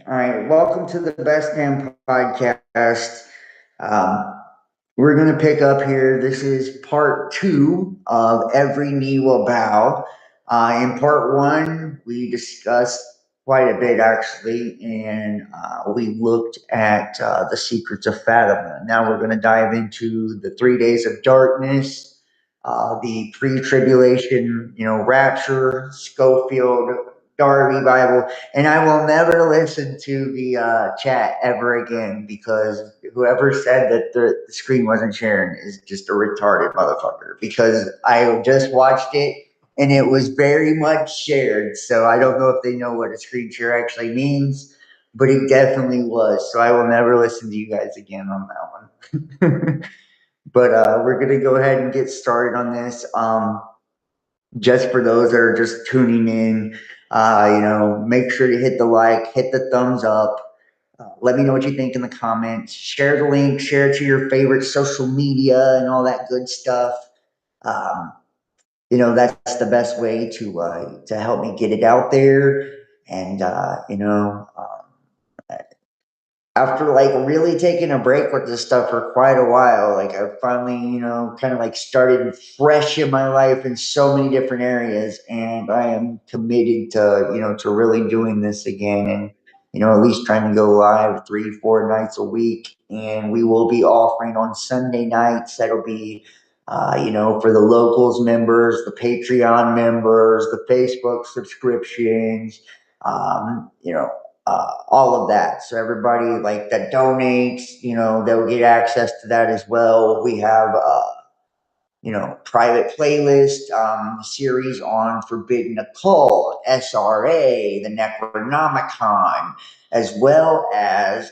All right, welcome to the Best Damn Podcast. Um, we're going to pick up here. This is part two of Every Knee Will Bow. In part one, we discussed quite a bit actually, and we looked at the secrets of Fatima. Now we're going to dive into the 3 days of darkness, the pre-tribulation, rapture, Schofield, Darby Bible, and I will never listen to the chat ever again because whoever said that the screen wasn't sharing is just a retarded motherfucker. Because I just watched it and it was very much shared. So I don't know if they know what a screen share actually means, but it definitely was. So I will never listen to you guys again on that one. But we're gonna go ahead and get started on this. Just for those that are just tuning in, make sure to hit the like, hit the thumbs up. Let me know what you think in the comments. Share the link, share it to your favorite social media and all that good stuff. Um, that's the best way to help me get it out there. And after like really taking a break with this stuff for quite a while, like I finally, kind of like started fresh in my life in so many different areas, and I am committed to, to really doing this again, and at least trying to go live 3, 4 nights a week, and we will be offering on Sunday nights. That'll be, for the locals members, the Patreon members, the Facebook subscriptions, all of that. So everybody like that donates, they'll get access to that as well. We have private playlist series on Forbidden Occult, SRA, the Necronomicon, as well as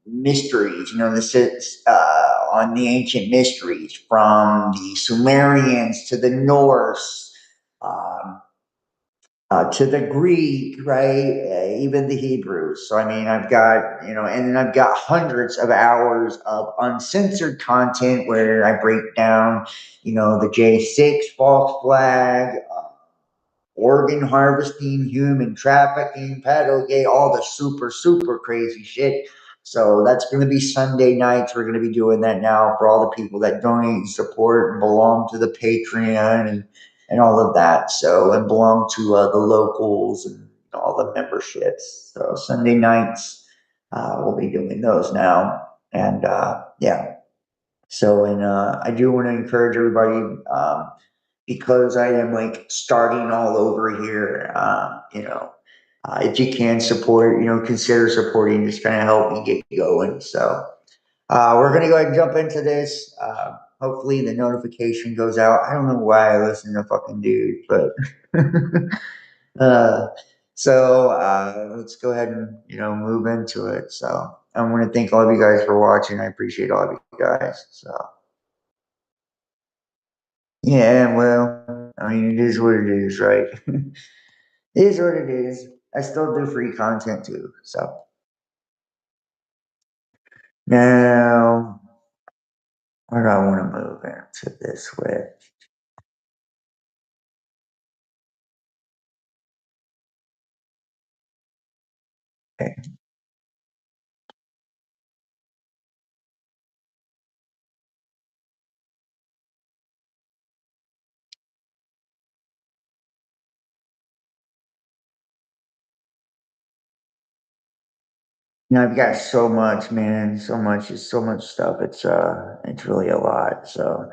mysteries. This is on the ancient mysteries from the Sumerians to the Norse. Um, to the Greek, right? Even the Hebrews. So, I mean, I've got, and then I've got hundreds of hours of uncensored content where I break down, the J6 false flag, organ harvesting, human trafficking, pedogate, all the super, super crazy shit. So that's going to be Sunday nights. We're going to be doing that now for all the people that donate and support and belong to the Patreon and all of that. So, and belong to the locals and all the memberships. So Sunday nights, we'll be doing those now. And yeah. So, and I do want to encourage everybody, because I am like starting all over here. If you can support, consider supporting, just kind of help me get going. So we're gonna go ahead and jump into this. Hopefully the notification goes out. I don't know why I listen to fucking dude, but uh, let's go ahead and move into it. So I want to thank all of you guys for watching. I appreciate all of you guys. So yeah, well, I mean, it is what it is, right? It is what it is. I still do free content too. So now, where do I want to move into this with? Okay. I've got so much, man, so much, just so much stuff. It's really a lot. So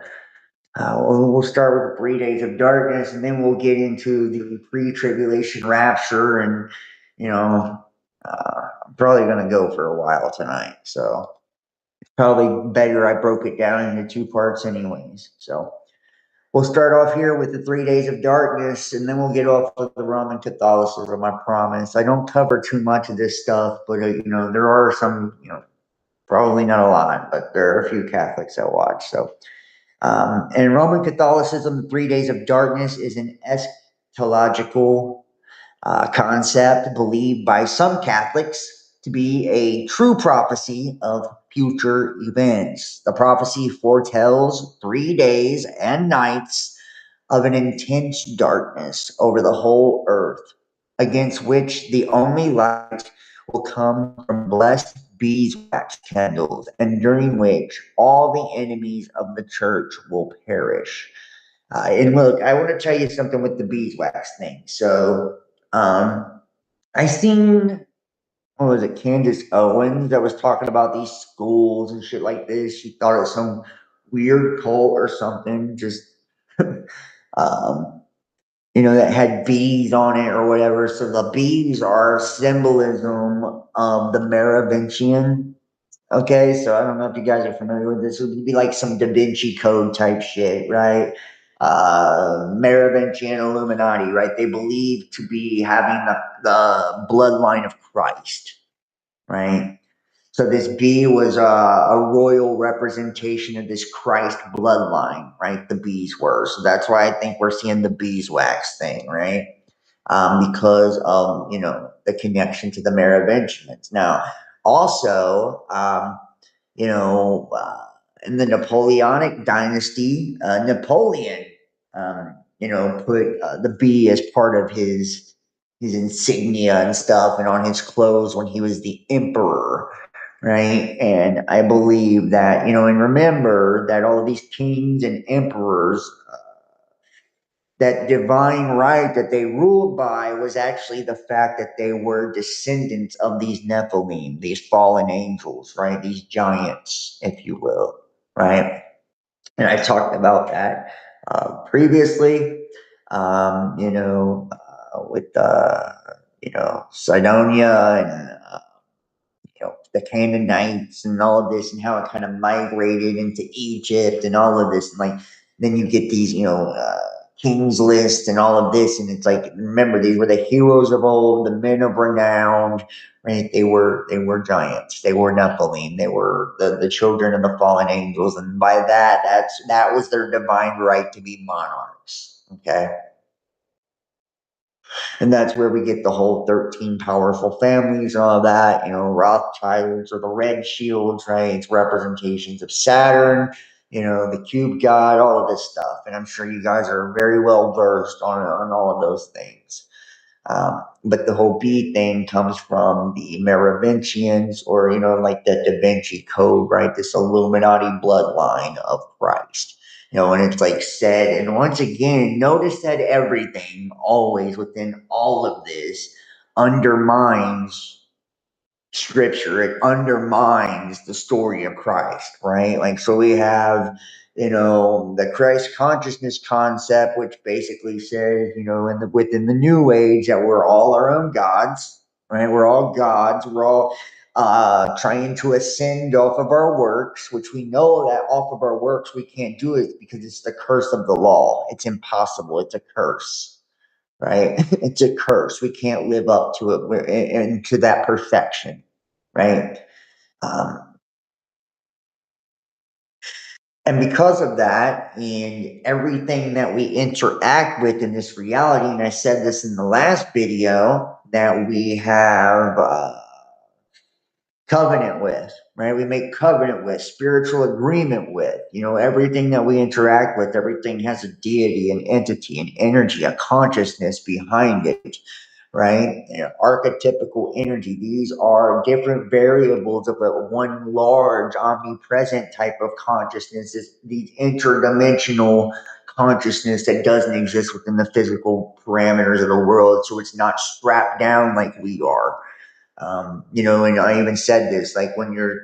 we'll start with the 3 days of darkness, and then we'll get into the pre-tribulation rapture, and you know, I'm probably gonna go for a while tonight. So probably better I broke it down into two parts, anyways. So we'll start off here with the 3 days of darkness, and then we'll get off with the Roman Catholicism. I promise. I don't cover too much of this stuff, but there are some, probably not a lot, but there are a few Catholics that watch. So, in Roman Catholicism, the 3 days of darkness is an eschatological concept believed by some Catholics to be a true prophecy of future events. The prophecy foretells 3 days and nights of an intense darkness over the whole earth, against which the only light will come from blessed beeswax candles, and during which all the enemies of the church will perish. And look, I want to tell you something with the beeswax thing. So, I seen, what was it, Candace Owens that was talking about these schools and shit like this. She thought it was some weird cult or something, just, um, that had bees on it or whatever. So the bees are symbolism of the Merovingian. Okay, so I don't know if you guys are familiar with this. It would be like some Da Vinci Code type shit, right? Merovingian Illuminati, right? They believe to be having the bloodline of Christ, right? So this bee was a royal representation of this Christ bloodline, right? The bees were. So that's why I think we're seeing the beeswax thing, right? Because of, the connection to the Merovingians. Now, also, you know, uh, in the Napoleonic dynasty, Napoleon, put the bee as part of his insignia and stuff, and on his clothes when he was the emperor, right? And I believe that, and remember that all of these kings and emperors, that divine right that they ruled by was actually the fact that they were descendants of these Nephilim, these fallen angels, right? These giants, if you will, right? And I talked about that previously, with, Sidonia and, the Canaanites and all of this, and how it kind of migrated into Egypt and all of this. And like, then you get these, King's List and all of this. And it's like, remember, these were the heroes of old, the men of renown, right? They were giants. They were Nephilim. They were the children of the fallen angels. And by that was their divine right to be monarchs. Okay. And that's where we get the whole 13 powerful families and all that, Rothschilds or the Red Shields, right? It's representations of Saturn, the cube god, all of this stuff. And I'm sure you guys are very well versed on all of those things. But the whole bee thing comes from the Merovingians, or, like the Da Vinci Code, right? This Illuminati bloodline of Christ. And it's like said, and once again, notice that everything always within all of this undermines scripture. It undermines the story of Christ, right? Like, so we have, the Christ consciousness concept, which basically says, within the new age, that we're all our own gods, right? We're all gods. We're all trying to ascend off of our works, which we know that off of our works we can't do it because it's the curse of the law. It's impossible. It's a curse, right? It's a curse. We can't live up to it and to that perfection, right? Um, and because of that, and everything that we interact with in this reality, and I said this in the last video, that we have covenant with, right? We make covenant with, spiritual agreement with, everything that we interact with, everything has a deity, an entity, an energy, a consciousness behind it, right? Archetypical energy. These are different variables of a one large omnipresent type of consciousness, is the interdimensional consciousness that doesn't exist within the physical parameters of the world. So it's not strapped down like we are. And I even said this, like when you're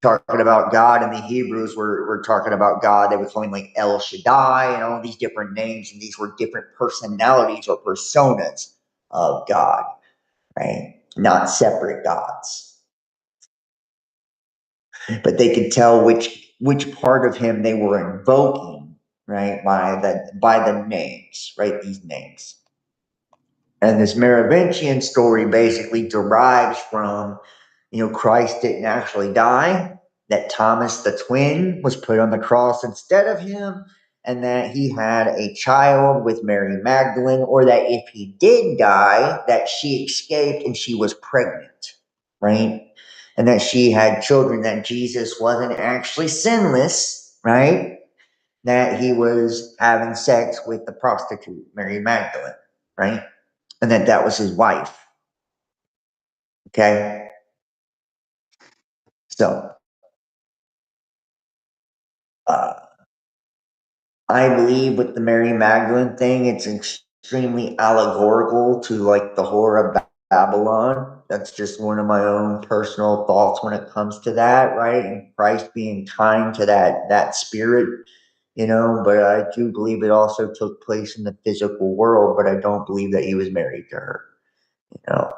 talking about God in the Hebrews, we're talking about God. They were calling like El Shaddai and all these different names, and these were different personalities or personas of God, right? Not separate gods, but they could tell which part of him they were invoking, right? By the names, right? These names. And this Merovingian story basically derives from, Christ didn't actually die, that Thomas the twin was put on the cross instead of him, and that he had a child with Mary Magdalene, or that if he did die, that she escaped and she was pregnant, right? And that she had children, that Jesus wasn't actually sinless, right? That he was having sex with the prostitute, Mary Magdalene, right? And that was his wife. Okay. So, uh, I believe with the Mary Magdalene thing, it's extremely allegorical to like the horror of Babylon. That's just one of my own personal thoughts when it comes to that, right? And Christ being kind to that spirit, but I do believe it also took place in the physical world, but I don't believe that he was married to her.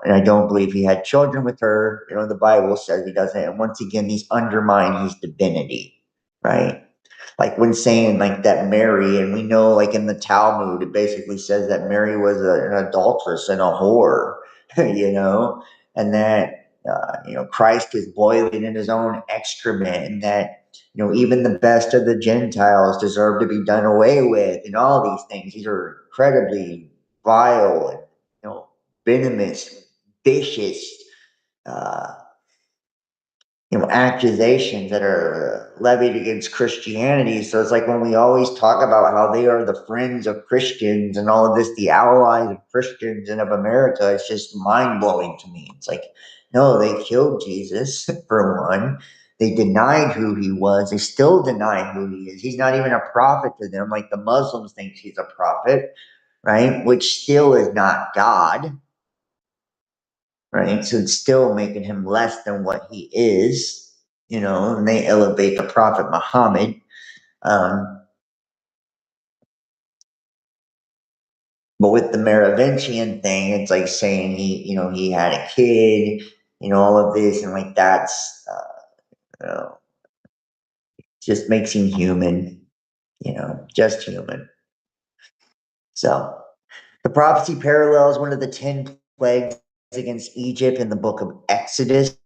And I don't believe he had children with her. The Bible says he doesn't. And once again, he's undermined his divinity, right? Like when saying like that Mary, and we know like in the Talmud, it basically says that Mary was an adulteress and a whore, and that, Christ is boiling in his own excrement, and that, even the best of the Gentiles deserve to be done away with, and all these things. These are incredibly vile and, venomous, vicious, uh, accusations that are levied against Christianity. So it's like when we always talk about how they are the friends of Christians and all of this, the allies of Christians and of America, it's just mind blowing to me. It's like, no, they killed Jesus for one. They denied who he was. They still deny who he is. He's not even a prophet to them, like the Muslims think he's a prophet, right? Which still is not God, right? So it's still making him less than what he is, and they elevate the Prophet Muhammad. Um, but with the Merovingian thing, it's like saying he had a kid, all of this, and like that's, just makes him human, just human. So the prophecy parallels one of the 10 plagues against Egypt in the book of Exodus.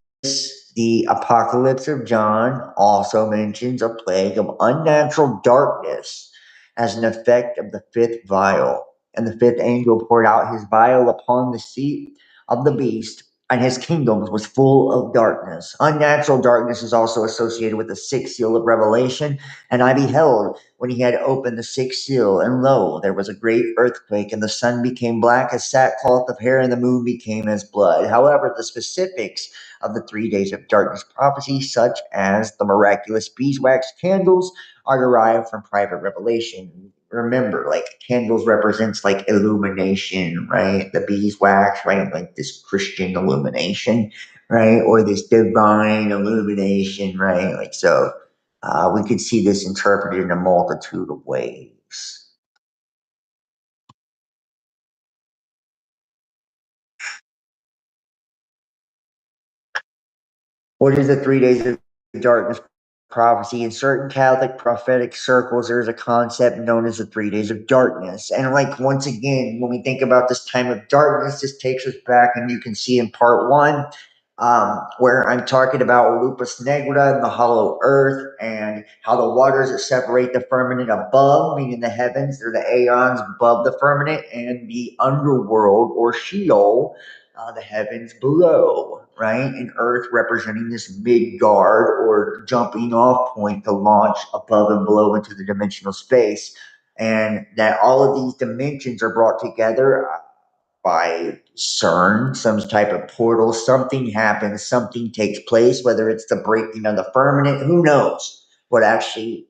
The Apocalypse of John also mentions a plague of unnatural darkness as an effect of the fifth vial. And the fifth angel poured out his vial upon the seat of the beast, and his kingdom was full of darkness. Unnatural darkness is also associated with the sixth seal of Revelation. And I beheld when he had opened the sixth seal, and lo, there was a great earthquake, and the sun became black as sackcloth of hair, and the moon became as blood. However, the specifics of the 3 days of darkness prophecy, such as the miraculous beeswax candles, are derived from private revelation. Remember, like candles represents like illumination, right? The beeswax, right? Like this Christian illumination, right? Or this divine illumination, right? Like so. We could see this interpreted in a multitude of ways. What is the 3 days of darkness prophecy? In certain Catholic prophetic circles, there is a concept known as the 3 days of darkness. And like once again, when we think about this time of darkness, this takes us back, and you can see in part one, where I'm talking about lupus negra and the hollow earth, and how the waters that separate the firmament above, meaning the heavens, they're the aeons above the firmament, and the underworld or Sheol, the heavens below, right? And Earth representing this Midgard or jumping off point to launch above and below into the dimensional space. And that all of these dimensions are brought together by CERN, some type of portal. Something happens, something takes place, whether it's the breaking of the firmament, who knows what actually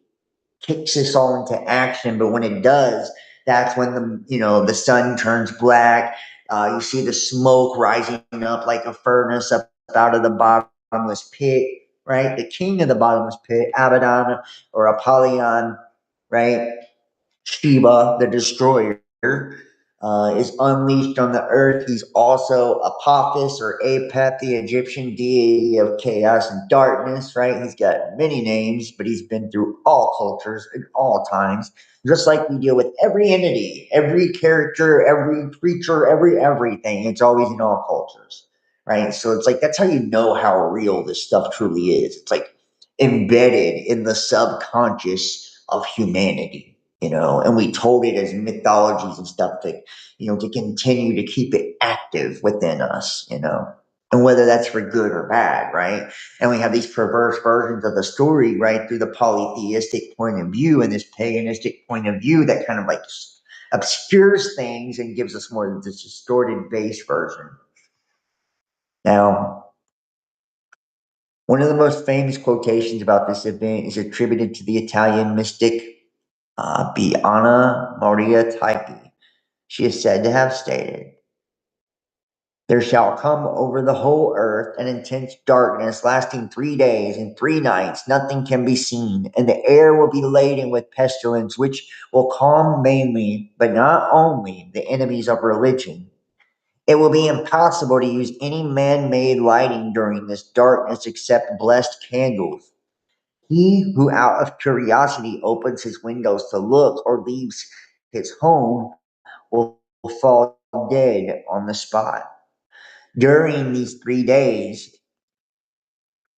kicks this all into action. But when it does, that's when the sun turns black. You see the smoke rising up like a furnace up out of the bottomless pit, right? The king of the bottomless pit, Abaddon or Apollyon, right? Shiva, the destroyer, is unleashed on the earth. He's also Apophis or Apep, the Egyptian deity of chaos and darkness, right? He's got many names, but he's been through all cultures and all times, just like we deal with every entity, every character, every creature, everything. It's always in all cultures, right? So it's like that's how you know how real this stuff truly is. It's like embedded in the subconscious of humanity, and we told it as mythologies and stuff to continue to keep it active within us, and whether that's for good or bad, right? And we have these perverse versions of the story, right, through the polytheistic point of view and this paganistic point of view that kind of like obscures things and gives us more of this distorted base version. Now, one of the most famous quotations about this event is attributed to the Italian mystic Bianca Maria Tyche. She is said to have stated, "There shall come over the whole earth an intense darkness lasting 3 days and 3 nights. Nothing can be seen, and the air will be laden with pestilence, which will calm mainly, but not only, the enemies of religion. It will be impossible to use any man made lighting during this darkness except blessed candles. He who out of curiosity opens his windows to look or leaves his home will fall dead on the spot. During these 3 days,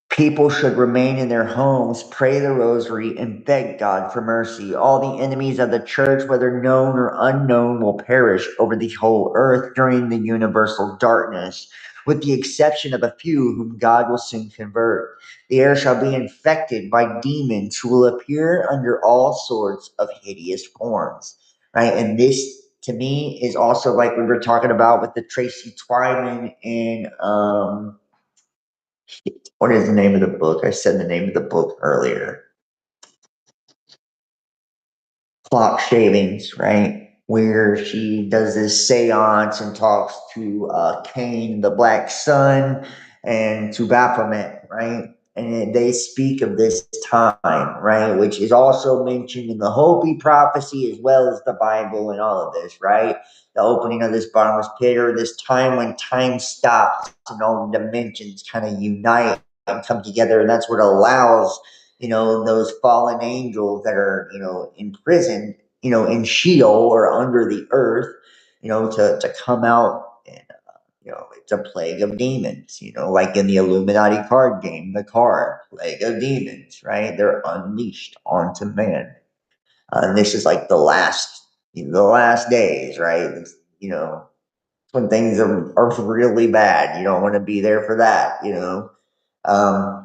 people should remain in their homes, pray the rosary, and beg God for mercy. All the enemies of the church, whether known or unknown, will perish over the whole earth during the universal darkness, with the exception of a few whom God will soon convert. The air shall be infected by demons who will appear under all sorts of hideous forms." Right? And this, to me, is also like we were talking about with the Tracy Twyman and what is the name of the book? I said the name of the book earlier. Flock Shavings, right? Where she does this seance and talks to Cain, the Black Sun, and to Baphomet, right? And they speak of this time, right? Which is also mentioned in the Hopi prophecy as well as the Bible and all of this, right? The opening of this bottomless pit, or this time when time stops and all the dimensions kind of unite and come together. And that's what allows, those fallen angels that are, imprisoned, in Sheol or under the earth, to come out. And it's a plague of demons, like in the Illuminati card game, the card, plague of demons, right? They're unleashed onto man. And this is like the last days, right? When things are really bad. You don't want to be there for that. Um,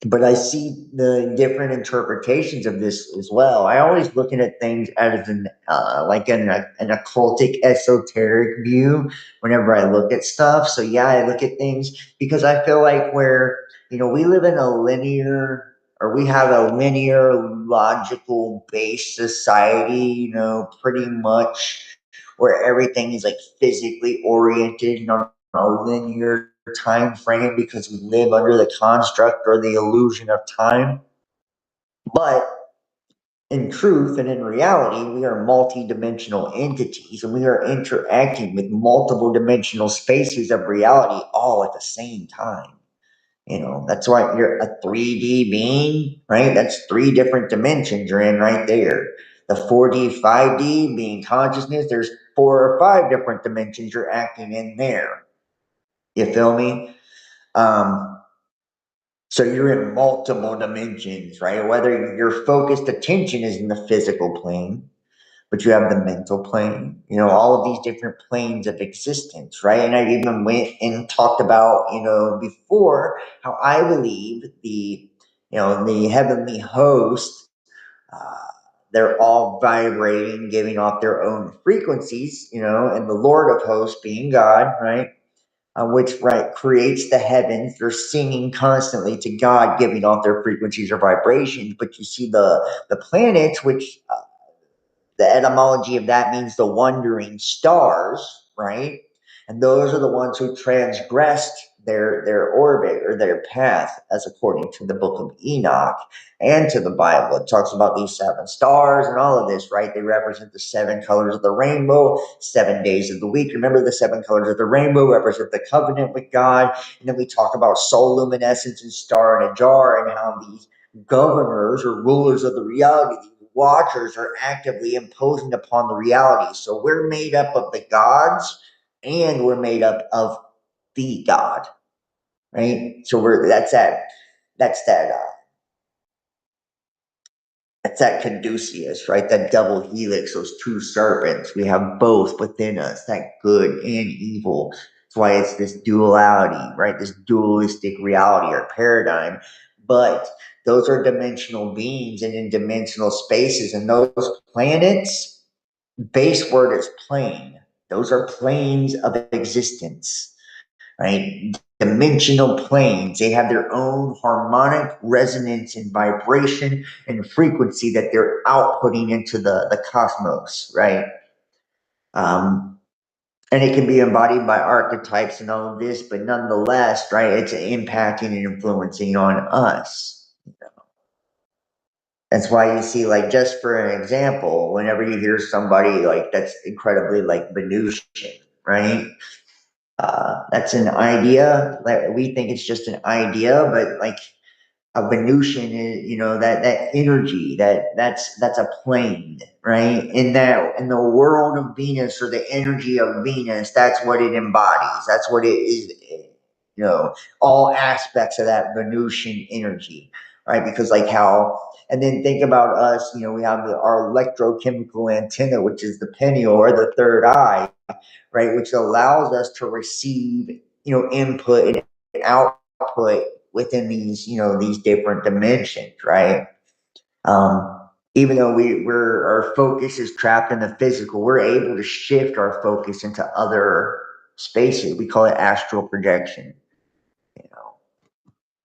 but I see the different interpretations of this as well. I always looking at things as an occultic, esoteric view whenever I look at stuff. So yeah, I look at things because I feel like where we live in a linear, or we have a linear, logical based society. Pretty much where everything is like physically oriented and on a linear time frame because we live under the construct or the illusion of time. But in truth and in reality, we are multi-dimensional entities and we are interacting with multiple dimensional spaces of reality all at the same time. That's why you're a 3D being, right? That's three different dimensions you're in right there. The 4D, 5D being consciousness, there's 4 or 5 different dimensions you're acting in there. You feel me? Um, So you're in multiple dimensions, right? Whether your focused attention is in the physical plane, but you have the mental plane, all of these different planes of existence, right? And I even went and talked about, before how I believe the heavenly host, uh, they're all vibrating, giving off their own frequencies, and the Lord of hosts being God, right? Which right creates the heavens. They're singing constantly to God, giving off their frequencies or vibrations. But you see the planets, which the etymology of that means the wandering stars, right? And those are the ones who transgressed their orbit or their path, as according to the book of Enoch and to the Bible. It talks about these 7 stars and all of this, right? They represent the 7 colors of the rainbow, 7 days of the week. Remember, the 7 colors of the rainbow represent the covenant with God. And then we talk about soul luminescence and star in a jar, and how these governors or rulers of the reality, watchers, are actively imposing upon the reality. So we're made up of the gods and we're made up of the God, right? So that's that caduceus, right? That double helix, those 2 serpents. We have both within us, that good and evil. That's why it's this duality, right? This dualistic reality or paradigm. But those are dimensional beings and in dimensional spaces. And those planets, base word is plane. Those are planes of existence, right? dimensional planes. They have their own harmonic resonance and vibration and frequency that they're outputting into the cosmos, right? Um, and it can be embodied by archetypes and all of this, but nonetheless, right, it's impacting and influencing on us. That's why you see, like, just for an example, whenever you hear somebody like that's incredibly like Venusian, right? That's an idea. Like, we think it's just an idea, but like a Venusian is, that energy, that's a plane, right? In the world of Venus, or the energy of Venus, that's what it embodies. That's what it is, all aspects of that Venusian energy, right? Because like how, and then think about us, we have our electrochemical antenna, which is the pineal or the third eye, right? Which allows us to receive, input and output within these different dimensions, right? Even though our focus is trapped in the physical, we're able to shift our focus into other spaces. We call it astral projection.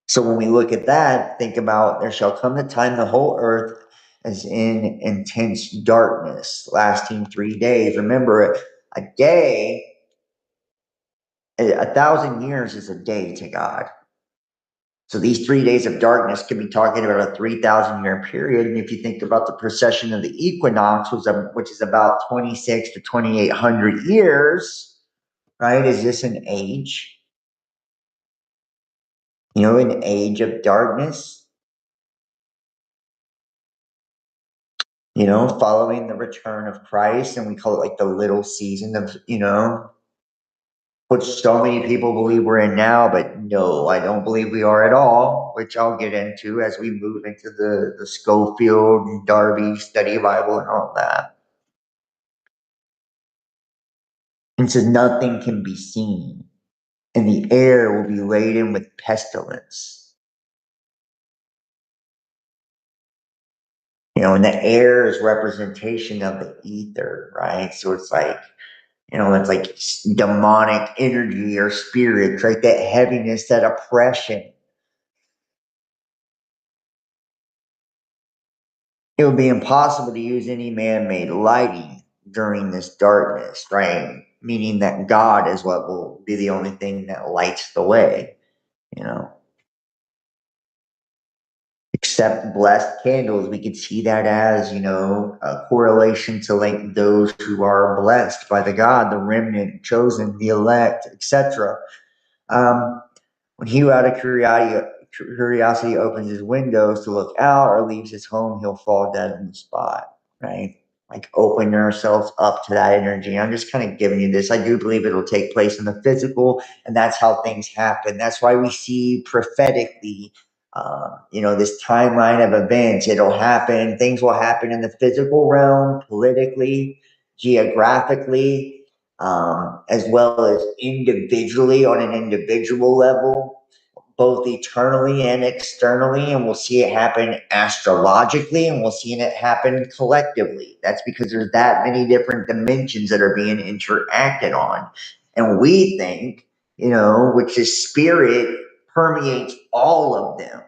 So when we look at that, think about, there shall come a time the whole earth is in intense darkness, lasting 3 days. Remember, a day, 1,000 years is a day to God. So these 3 days of darkness could be talking about a 3,000-year period. And if you think about the precession of the equinox, which is about 26 to 2,800 years, right? Is this an age? An age of darkness? Following the return of Christ, and we call it like the little season of, which so many people believe we're in now, but no, I don't believe we are at all, which I'll get into as we move into the Schofield and Darby study Bible and all that. And says nothing can be seen, and the air will be laden with pestilence. And the air is representation of the ether, right? So it's like, it's like demonic energy or spirits, right? That heaviness, that oppression. It would be impossible to use any man-made lighting during this darkness, right? Meaning that God is what will be the only thing that lights the way, Except blessed candles, we could see that as, a correlation to like those who are blessed by the God, the remnant, chosen, the elect, etc. When he, out of curiosity, opens his windows to look out or leaves his home, he'll fall dead on the spot, right? Like open ourselves up to that energy. I'm just kind of giving you this. I do believe it'll take place in the physical, and that's how things happen. That's why we see prophetically, this timeline of events. It'll happen. Things will happen in the physical realm, politically, geographically, as well as individually on an individual level, both eternally and externally, and we'll see it happen astrologically, and we'll see it happen collectively. That's because there's that many different dimensions that are being interacted on. And we think, which is spirit permeates all of them,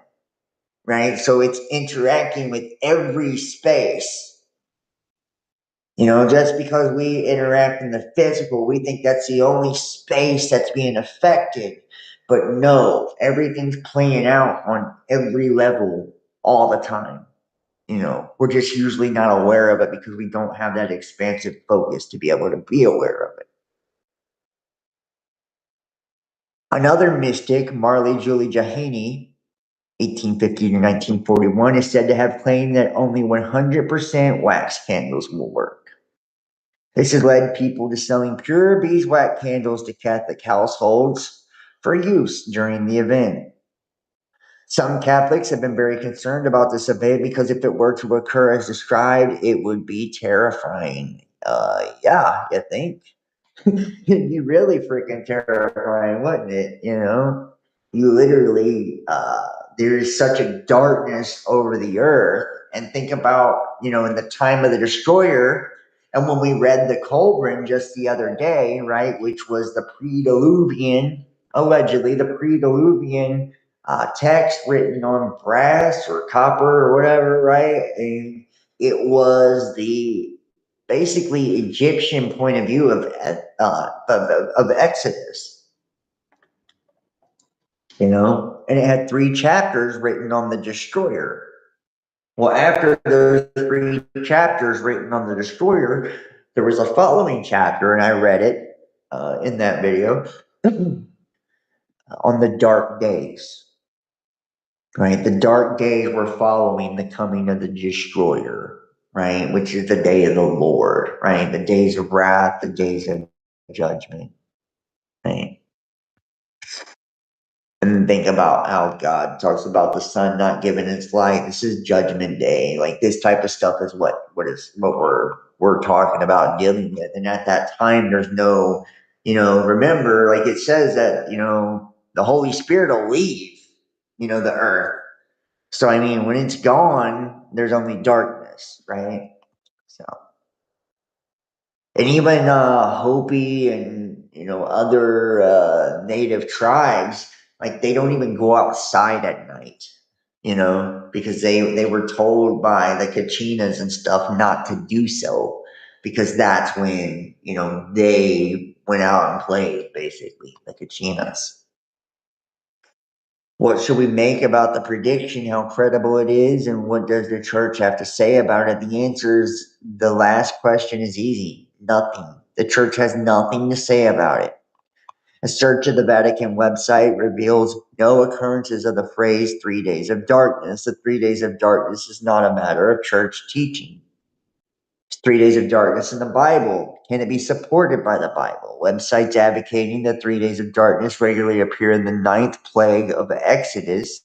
right? So it's interacting with every space. Just because we interact in the physical, we think that's the only space that's being affected. But no, everything's playing out on every level all the time. We're just usually not aware of it because we don't have that expansive focus to be able to be aware of it. Another mystic, Marley Julie Jahani, 1850 to 1941, is said to have claimed that only 100% wax candles will work. This has led people to selling pure beeswax candles to Catholic households for use during the event. Some Catholics have been very concerned about this event because if it were to occur as described, it would be terrifying. Yeah, you think? It'd be really freaking terrifying, wouldn't it? You literally, there's such a darkness over the earth. And think about, in the time of the destroyer, and when we read the Colburn just the other day, right, which was the pre-Diluvian, allegedly the pre-Diluvian text written on brass or copper or whatever, right? And it was the basically Egyptian point of view of Exodus, and it had 3 chapters written on the destroyer. Well, after those 3 chapters written on the destroyer, there was a following chapter, and I read it in that video on the dark days. Right, the dark days were following the coming of the destroyer, right, which is the day of the Lord, right, the days of wrath, the days of judgment, right. And think about how God talks about the sun not giving its light. This is judgment day. Like this type of stuff is what we're talking about dealing with. And at that time, there's no, remember, like it says that the Holy Spirit will leave, the earth. So I mean, when it's gone, there's only darkness, right? So, and even Hopi and other native tribes, like they don't even go outside at night, because they were told by the Kachinas and stuff not to do so, because that's when they went out and played, basically the Kachinas. What should we make about the prediction, how credible it is, and what does the church have to say about it? The answer is the last question is easy. Nothing. The church has nothing to say about it. A search of the Vatican website reveals no occurrences of the phrase 3 days of darkness. The 3 days of darkness is not a matter of church teaching. 3 days of darkness in the Bible. Can it be supported by the Bible? Websites advocating the 3 days of darkness regularly appear in the 9th plague of Exodus,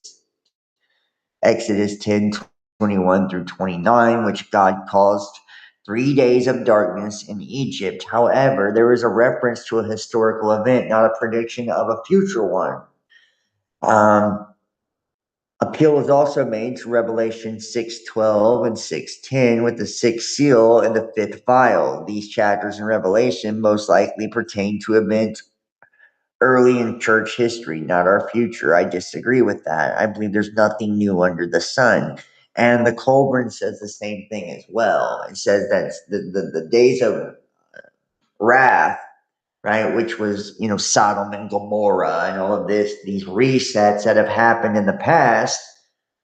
Exodus 10:21 through 29, which God caused 3 days of darkness in Egypt. However, there is a reference to a historical event, not a prediction of a future one. Appeal is also made to Revelation 6:12 and 6:10 with the 6th seal and the 5th vial. These chapters in Revelation most likely pertain to events early in church history, not our future. I disagree with that. I believe there's nothing new under the sun. And the Colburn says the same thing as well. It says that the days of wrath, right, which was, Sodom and Gomorrah and all of these resets that have happened in the past,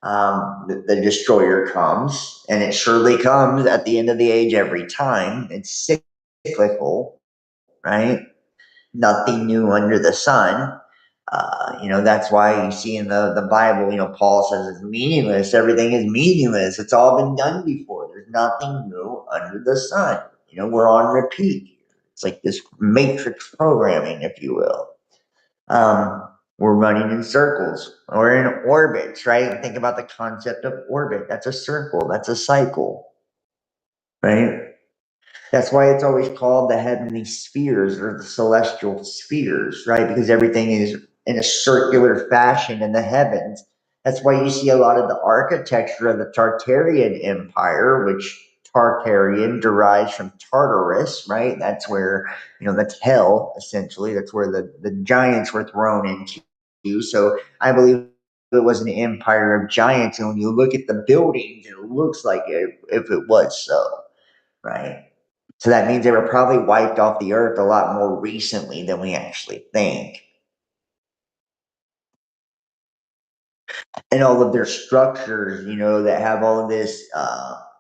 the destroyer comes, and it surely comes at the end of the age every time. It's cyclical, right? Nothing new under the sun. That's why you see in the Bible, Paul says it's meaningless. Everything is meaningless. It's all been done before. There's nothing new under the sun. We're on repeat. It's like this matrix programming, if you will. We're running in circles. We're in orbits, right? Think about the concept of orbit. That's a circle. That's a cycle, right? That's why it's always called the heavenly spheres or the celestial spheres, right? Because everything is in a circular fashion in the heavens. That's why you see a lot of the architecture of the Tartarian Empire, which Tartarian derives from Tartarus, right? That's where, that's hell, essentially. That's where the giants were thrown into. So I believe it was an empire of giants. And when you look at the buildings, it looks like if it was so, right? So that means they were probably wiped off the earth a lot more recently than we actually think. And all of their structures, that have all of this,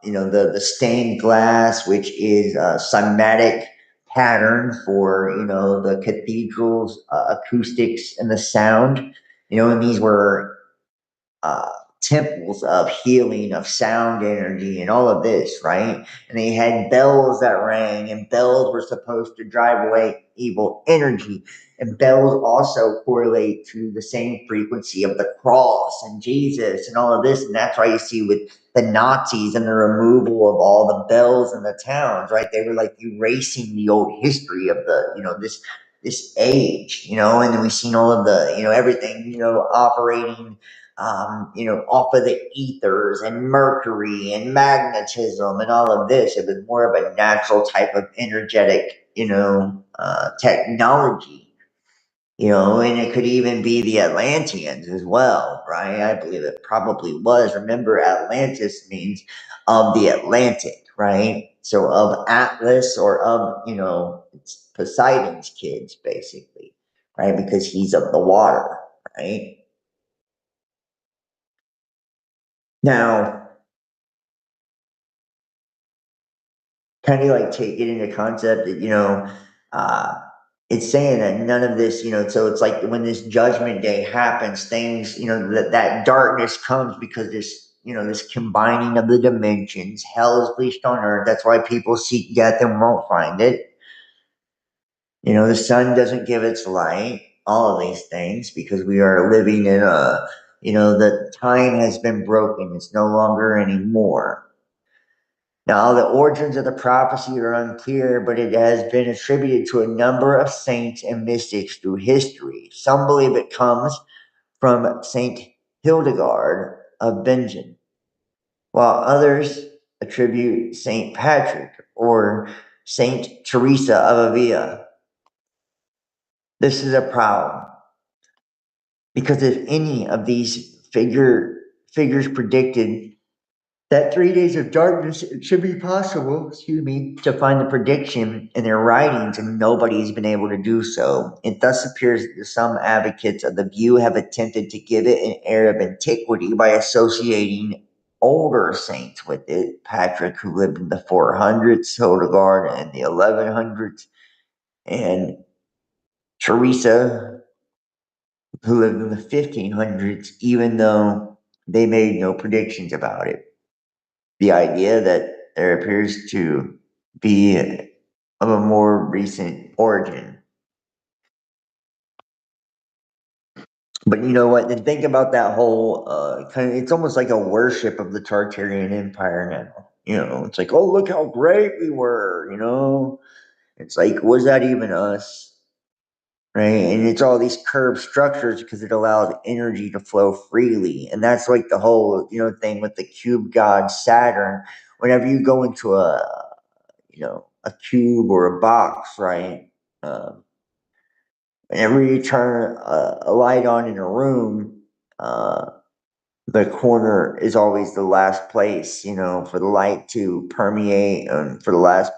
the stained glass, which is a cymatic pattern for, the cathedral's acoustics and the sound, and these were uh, temples of healing, of sound energy, and all of this, right? And they had bells that rang, and bells were supposed to drive away evil energy. And bells also correlate to the same frequency of the cross and Jesus and all of this. And that's why you see with the Nazis and the removal of all the bells in the towns, right? They were like erasing the old history of this age, and then we've seen all of the, everything, operating off of the ethers and mercury and magnetism and all of this. It was more of a natural type of energetic, technology. And it could even be the Atlanteans as well, right? I believe it probably was. Remember, Atlantis means of the Atlantic, right? So of Atlas or of, it's Poseidon's kids, basically, right? Because he's of the water, right? Now, kind of like take it into concept that uh it's saying that none of this, so it's like when this judgment day happens, things, that darkness comes because this combining of the dimensions. Hell is leashed on earth. That's why people seek death and won't find it. The sun doesn't give its light, all of these things, because we are living in the time has been broken. It's no longer anymore. Now, the origins of the prophecy are unclear, but it has been attributed to a number of saints and mystics through history. Some believe it comes from Saint Hildegard of Bingen, while others attribute Saint Patrick or Saint Teresa of Avila. This is a problem because if any of these figures predicted that 3 days of darkness, it should be possible, to find the prediction in their writings, and nobody's been able to do so. It thus appears that some advocates of the view have attempted to give it an air of antiquity by associating older saints with it. Patrick, who lived in the 400s, Hildegard in the 1100s, and Teresa, who lived in the 1500s, even though they made no predictions about it. The idea that there appears to be of a more recent origin. But you know what? Then think about that whole kind of. It's almost like a worship of the Tartarian Empire now. It's like, oh, look how great we were. It's like, was that even us? Right? And it's all these curved structures because it allows energy to flow freely, and that's like the whole thing with the cube god Saturn. Whenever you go into a cube or a box, right? Whenever you turn a light on in a room, the corner is always the last place, for the light to permeate, and for the last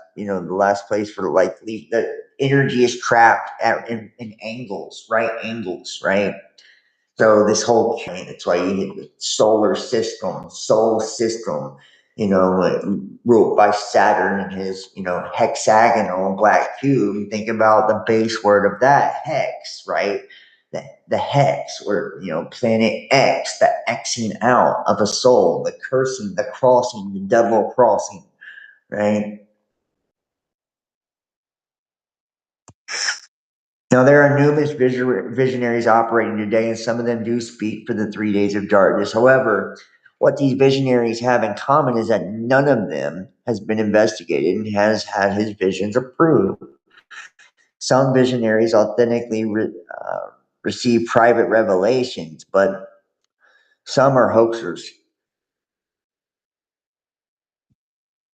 place for the light to leave. The energy is trapped in angles, right? Angles, right? So this whole that's why you get the solar system, ruled by Saturn and his, hexagonal black cube. You think about the base word of that, hex, right? The hex, or, planet X, the Xing out of a soul, the cursing, the crossing, the double crossing, right? Now, there are numerous visionaries operating today, and some of them do speak for the 3 days of darkness. However, what these visionaries have in common is that none of them has been investigated and has had his visions approved. Some visionaries authentically receive private revelations, but some are hoaxers,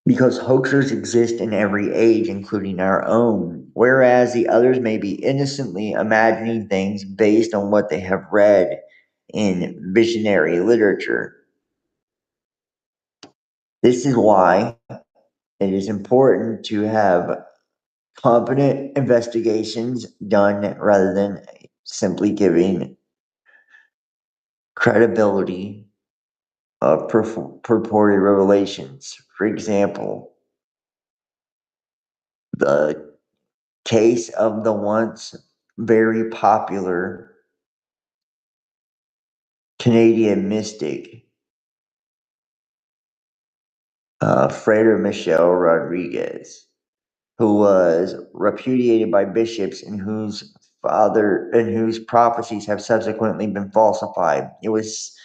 because hoaxers exist in every age, including our own, whereas the others may be innocently imagining things based on what they have read in visionary literature. This is why it is important to have competent investigations done rather than simply giving credibility of purported revelations. For example, the case of the once very popular Canadian mystic, Frater Michel Rodriguez, who was repudiated by bishops and whose prophecies have subsequently been falsified. It was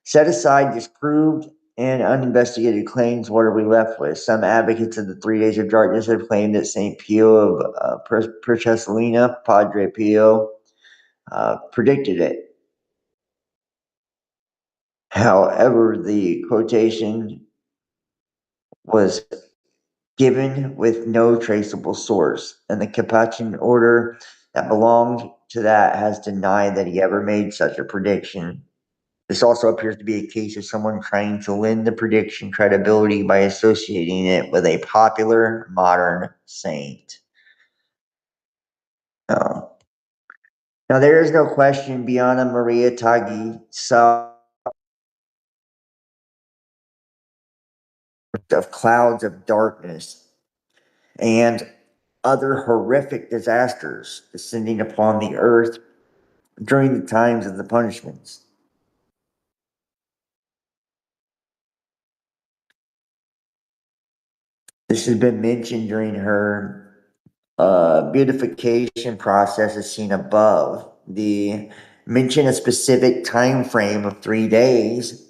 set aside, disproved, and uninvestigated claims. What are we left with? Some advocates of the 3 days of darkness have claimed that St. Pio of Pietrelcina, Padre Pio, predicted it. However, the quotation was given with no traceable source, and the Capuchin order that belonged to that has denied that he ever made such a prediction. This also appears to be a case of someone trying to lend the prediction credibility by associating it with a popular modern saint. Oh. Now, there is no question Bianca Maria Taggi saw of clouds of darkness and other horrific disasters descending upon the earth during the times of the punishments. This has been mentioned during her beatification process as seen above. The mention a specific time frame of 3 days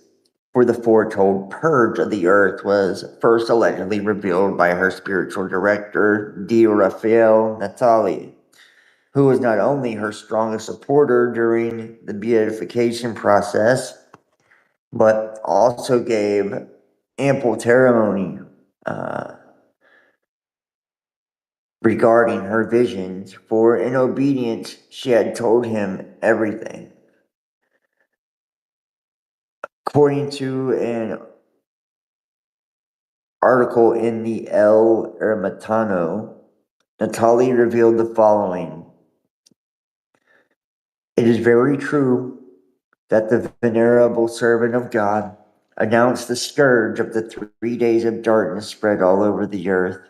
for the foretold purge of the earth was first allegedly revealed by her spiritual director, Dio Rafael Natali, who was not only her strongest supporter during the beatification process, but also gave ample testimony regarding her visions, for in obedience she had told him everything. According to an article in the El Ermitaño, Natali revealed the following. It is very true that the venerable servant of God announced the scourge of the 3 days of darkness spread all over the earth.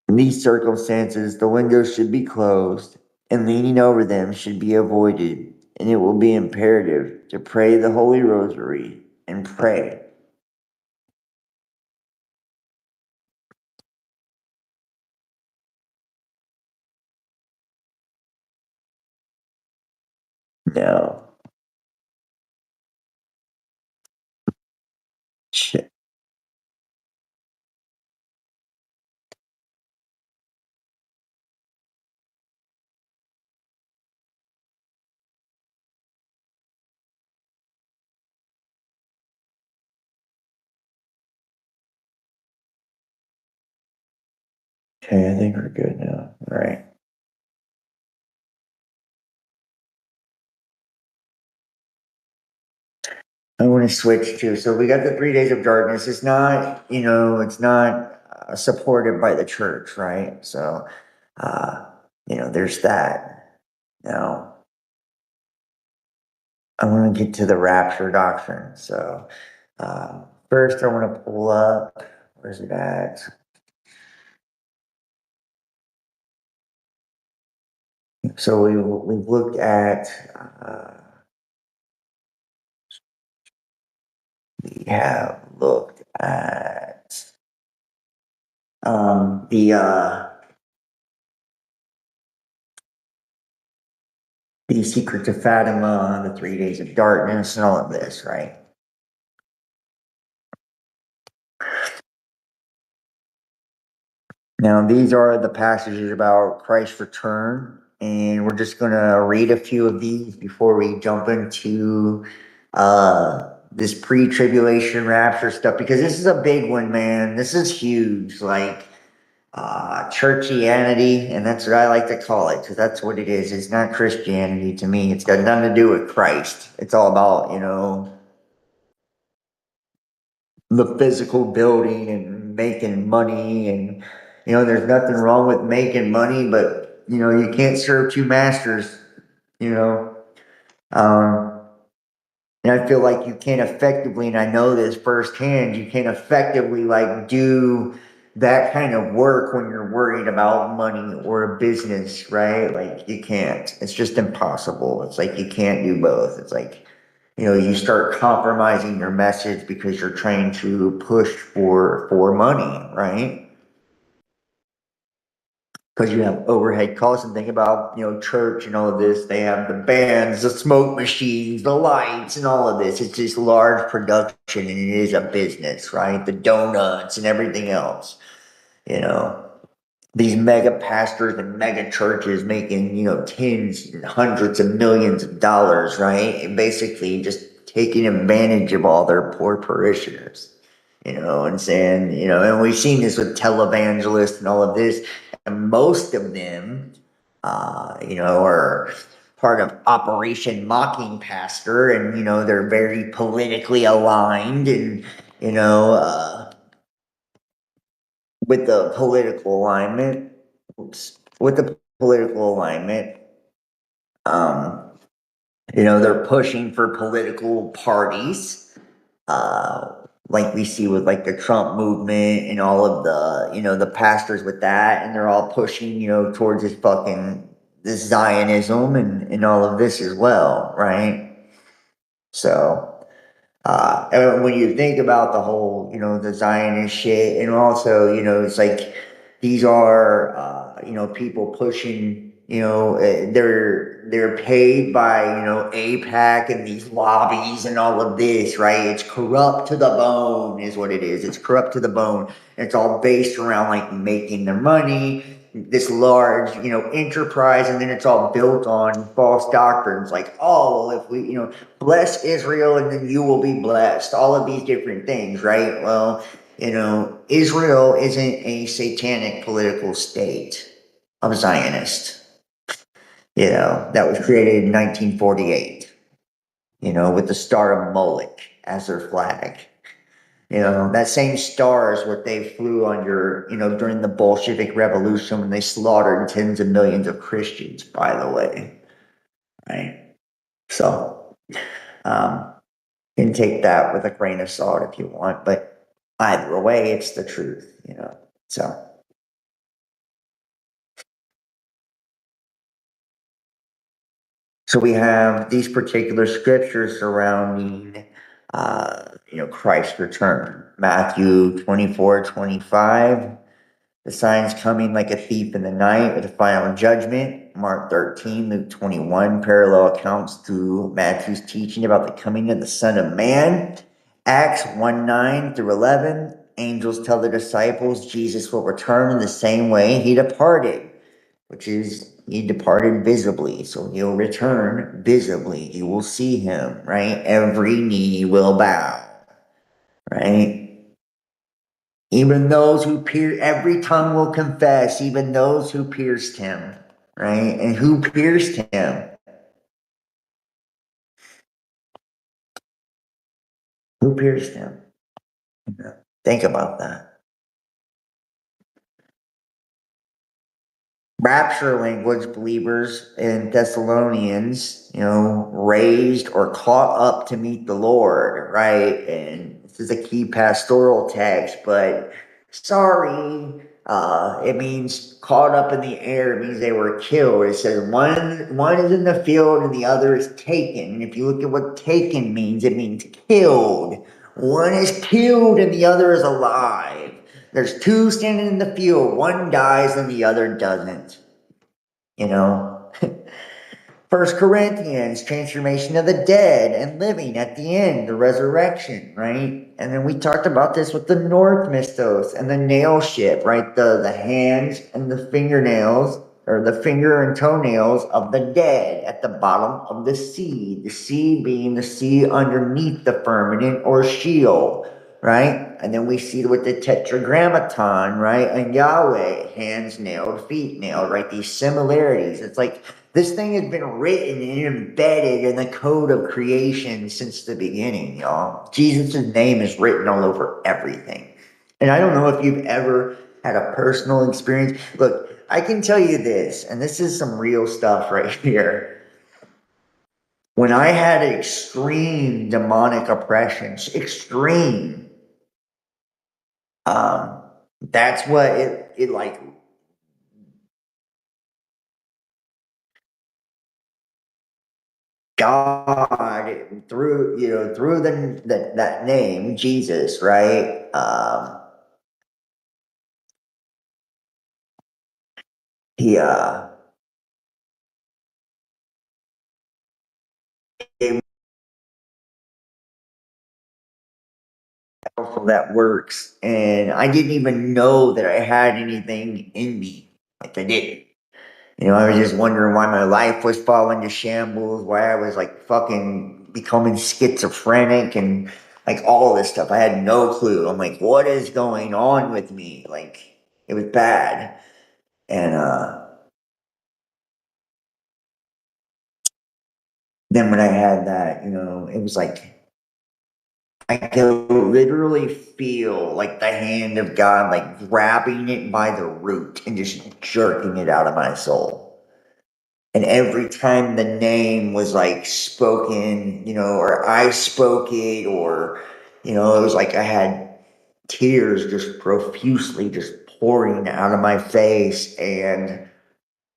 In these circumstances, the windows should be closed and leaning over them should be avoided, and it will be imperative to pray the Holy Rosary and pray. Now, shit. Okay, I think we're good now. All right. I want to switch to, so we got the 3 days of darkness. It's not, it's not supported by the church, right? So, there's that. Now, I want to get to the rapture doctrine. So, first I want to pull up, where's it at? So we've looked at, we have looked at the Secret of Fatima, the 3 days of darkness, and all of this, right? Now, these are the passages about Christ's return, and we're just going to read a few of these before we jump into this pre-tribulation rapture stuff, because this is a big one, man. This is huge, like churchianity, and that's what I like to call it, because that's what it is. It's not Christianity to me. It's got nothing to do with Christ. It's all about, the physical building and making money, and there's nothing wrong with making money, but you can't serve two masters. you know um and I feel like you can't effectively, and I know this firsthand, you can't effectively like do that kind of work when you're worried about money or a business, right? Like you can't. It's just impossible. It's like you can't do both. It's like, you start compromising your message because you're trying to push for money, right? Because you have overhead costs, and think about, church and all of this. They have the bands, the smoke machines, the lights, and all of this. It's just large production, and it is a business, right? The donuts and everything else. These mega pastors and mega churches making, tens and hundreds of millions of dollars, right? And basically just taking advantage of all their poor parishioners. and saying, and we've seen this with televangelists and all of this, and most of them, are part of Operation Mocking Pastor, and they're very politically aligned, and with the political alignment, with the political alignment, they're pushing for political parties, like we see with like the Trump movement and all of the pastors with that, and they're all pushing, towards this Zionism and all of this as well, right? So, and when you think about the whole, the Zionist shit, and also, it's like these are, people pushing, they're paid by, AIPAC and these lobbies and all of this, right? It's corrupt to the bone, is what it is. It's corrupt to the bone. It's all based around like making their money, this large, enterprise, and then it's all built on false doctrines like, oh, well, if we, bless Israel and then you will be blessed. All of these different things, right? Well, Israel isn't a satanic political state of Zionist, that was created in 1948, with the Star of Moloch as their flag. That same star is what they flew under, during the Bolshevik Revolution when they slaughtered tens of millions of Christians, by the way. Right? So, you can take that with a grain of salt if you want, but either way, it's the truth, So, we have these particular scriptures surrounding, Christ's return. Matthew 24:25. The signs coming like a thief in the night with a final judgment. Mark 13, Luke 21, parallel accounts to Matthew's teaching about the coming of the Son of Man. Acts 1:9-11, angels tell the disciples Jesus will return in the same way he departed, which is he departed visibly. So he'll return visibly. You will see him, right? Every knee will bow, right? Even those who every tongue will confess, even those who pierced him, right? And who pierced him? Who pierced him? Think about that. Rapture language believers in Thessalonians, raised or caught up to meet the Lord, right? And this is a key pastoral text, but sorry, it means caught up in the air. It means they were killed. It says one is in the field and the other is taken. And if you look at what taken means, it means killed. One is killed and the other is alive. There's two standing in the field. One dies and the other doesn't. First Corinthians, transformation of the dead and living at the end, the resurrection, right? And then we talked about this with the North Mistos and the nail ship, right? The hands and the fingernails, or the finger and toenails of the dead at the bottom of the sea being the sea underneath the firmament or Sheol, right? And then we see with the tetragrammaton, right? And Yahweh, hands nailed, feet nailed, right? These similarities. It's like this thing has been written and embedded in the code of creation since the beginning, y'all. Jesus' name is written all over everything. And I don't know if you've ever had a personal experience. Look, I can tell you this, and this is some real stuff right here. When I had extreme demonic oppression, extreme, that's what it like. God through that name Jesus, right? He gave me powerful that works, and I didn't even know that I had anything in me. Like I didn't. I was just wondering why my life was falling to shambles, why I was like fucking becoming schizophrenic and like all this stuff. I had no clue. I'm like, what is going on with me? Like, it was bad. And then when I had that, it was like I could literally feel like the hand of God, like grabbing it by the root and just jerking it out of my soul. And every time the name was like spoken, or I spoke it, or, it was like I had tears just profusely just pouring out of my face. And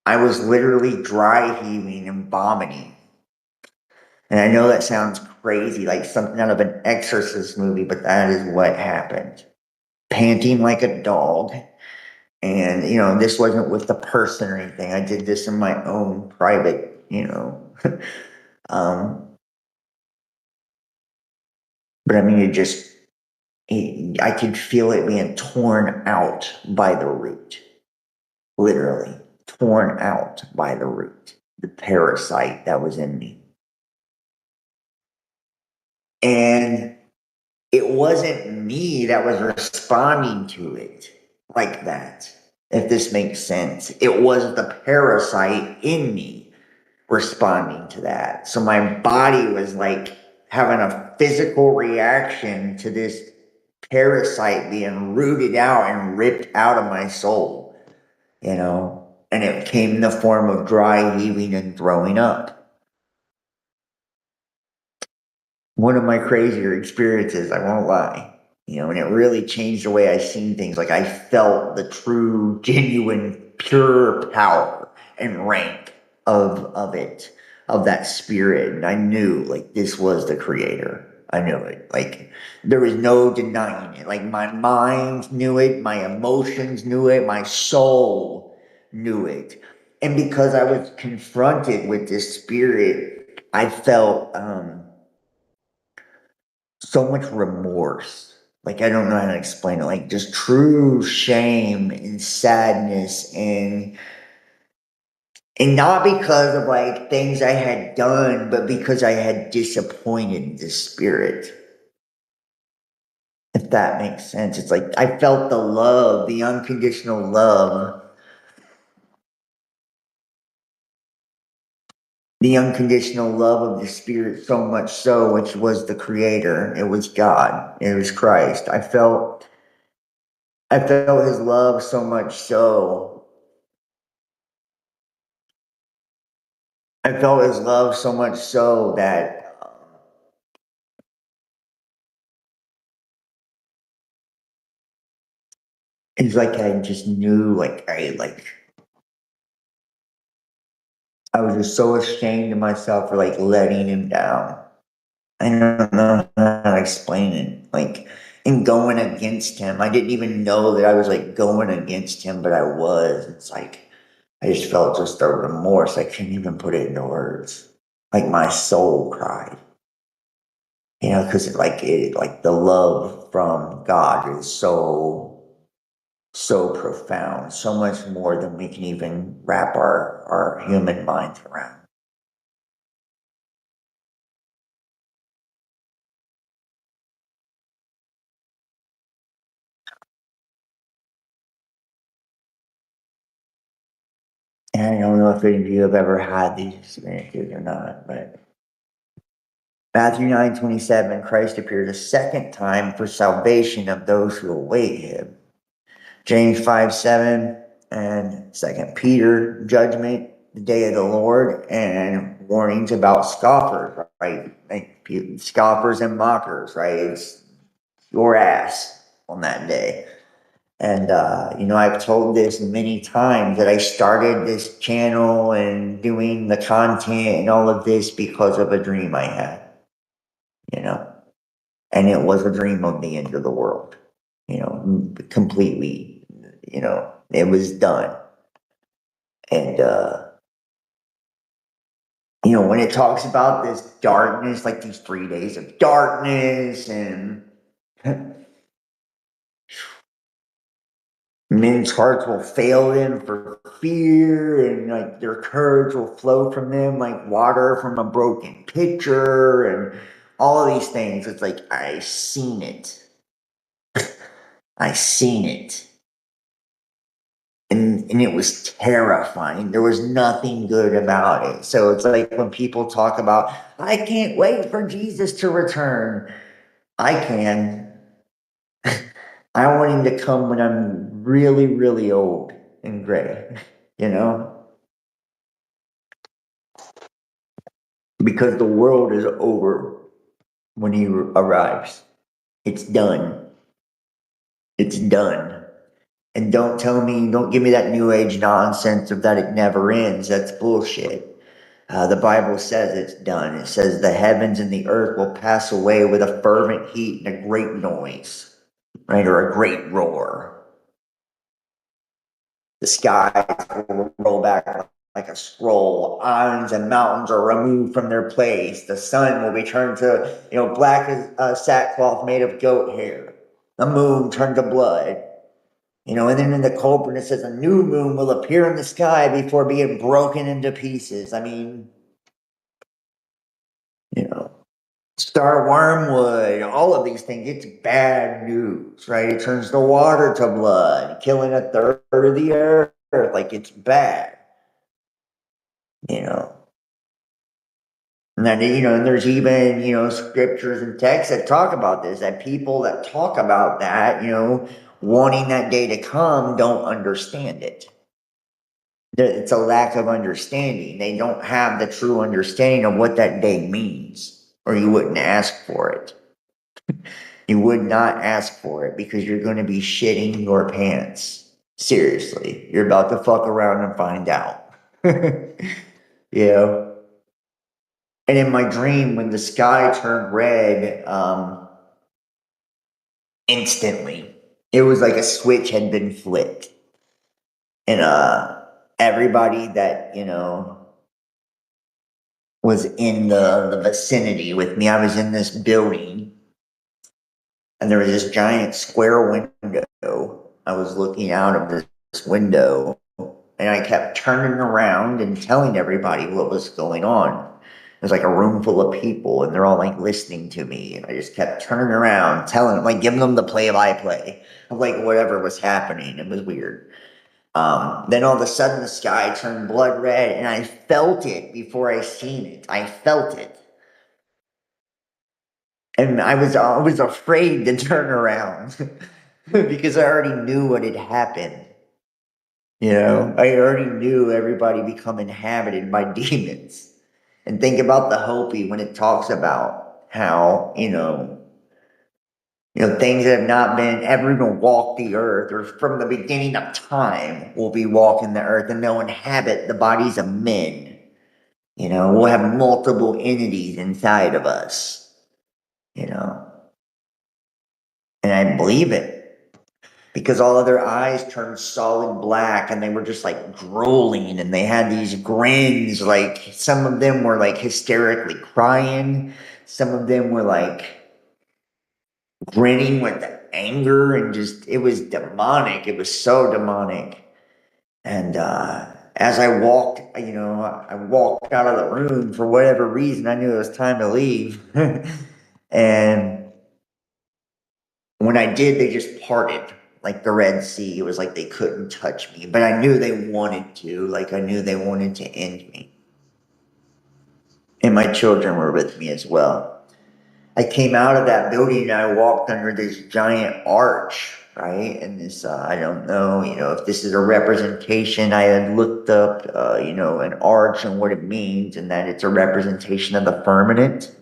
I was literally dry heaving and vomiting. And I know that sounds crazy, like something out of an Exorcist movie, but that is what happened. Panting like a dog. And, this wasn't with the person or anything. I did this in my own private, um, but I mean, I could feel it being torn out by the root. Literally torn out by the root. The parasite that was in me. And it wasn't me that was responding to it like that, if this makes sense. It was the parasite in me responding to that. So my body was like having a physical reaction to this parasite being rooted out and ripped out of my soul, and it came in the form of dry heaving and throwing up. One of my crazier experiences, I won't lie. And it really changed the way I seen things. Like I felt the true, genuine, pure power and rank of it, of that spirit. And I knew like this was the creator. I knew it. Like there was no denying it. Like my mind knew it, my emotions knew it, my soul knew it. And because I was confronted with this spirit, I felt so much remorse. Like I don't know how to explain it. Like just true shame and sadness and not because of like things I had done, but because I had disappointed the spirit. If that makes sense. It's like I felt the love, the unconditional love, the unconditional love of the spirit so much so, which was the creator. It was God. It was Christ. I felt his love so much so. I felt his love so much so that it's like I just knew, I was just so ashamed of myself for like letting him down. I don't know how to explain it. Like, and going against him, I didn't even know that I was like going against him, but I was. It's like I just felt just a remorse. I couldn't even put it into words. Like my soul cried. Because like the love from God is so profound, so much more than we can even wrap our human minds around. And I don't know if any of you have ever had these experiences or not, but Matthew 9:27, Christ appeared a second time for salvation of those who await him. James 5:7 and 2 Peter, judgment, the day of the Lord, and warnings about scoffers, right? Like scoffers and mockers, right? It's your ass on that day. And, I've told this many times that I started this channel and doing the content and all of this because of a dream I had, you know, and it was a dream of the end of the world, completely, it was done. And, when it talks about this darkness, like these 3 days of darkness and men's hearts will fail them for fear, and their courage will flow from them like water from a broken pitcher, and all of these things. It's like, I seen it. I seen it. And it was terrifying. There was nothing good about it. So it's like when people talk about, I can't wait for Jesus to return. I can. I want him to come when I'm really, really old and gray, you know? Because the world is over when he arrives. It's done. It's done. And don't give me that new age nonsense of that it never ends. That's bullshit. The Bible says it's done. It says the heavens and the earth will pass away with a fervent heat and a great noise, right? Or a great roar. The skies will roll back like a scroll. Islands and mountains are removed from their place. The sun will be turned to, black as sackcloth made of goat hair. The moon turned to blood. And then in the culprit it says a new moon will appear in the sky before being broken into pieces. I mean, Star Wormwood, all of these things, it's bad news, right? It turns the water to blood, killing a third of the earth. Like, it's bad, you know. And then, and there's even, scriptures and texts that talk about this, that people that talk about that, wanting that day to come don't understand it. It's a lack of understanding. They don't have the true understanding of what that day means, or you wouldn't ask for it. You would not ask for it because you're going to be shitting your pants. Seriously, you're about to fuck around and find out. Yeah. And in my dream, when the sky turned red, instantly, it was like a switch had been flipped. And everybody that, was in the vicinity with me, I was in this building, and there was this giant square window. I was looking out of this window, and I kept turning around and telling everybody what was going on. It was like a room full of people, and they're all like listening to me. And I just kept turning around, telling them, like giving them the play-by-play of like whatever was happening. It was weird. Then all of a sudden the sky turned blood red, and I felt it before I seen it. I felt it. And I was afraid to turn around because I already knew what had happened. I already knew everybody become inhabited by demons. And think about the Hopi when it talks about how, things that have not been ever even walked the earth, or from the beginning of time will be walking the earth, and they'll inhabit the bodies of men. We'll have multiple entities inside of us, and I believe it. Because all of their eyes turned solid black, and they were just like drooling, and they had these grins. Like, some of them were like hysterically crying, some of them were like grinning with anger, and just, it was demonic. It was so demonic. And as I walked, I walked out of the room. For whatever reason, I knew it was time to leave. And when I did, they just parted like the Red Sea. It was like they couldn't touch me, but I knew they wanted to. Like, I knew they wanted to end me. And my children were with me as well. I came out of that building and I walked under this giant arch, right? And this, I don't know, if this is a representation. I had looked up, an arch and what it means, and that it's a representation of the firmament,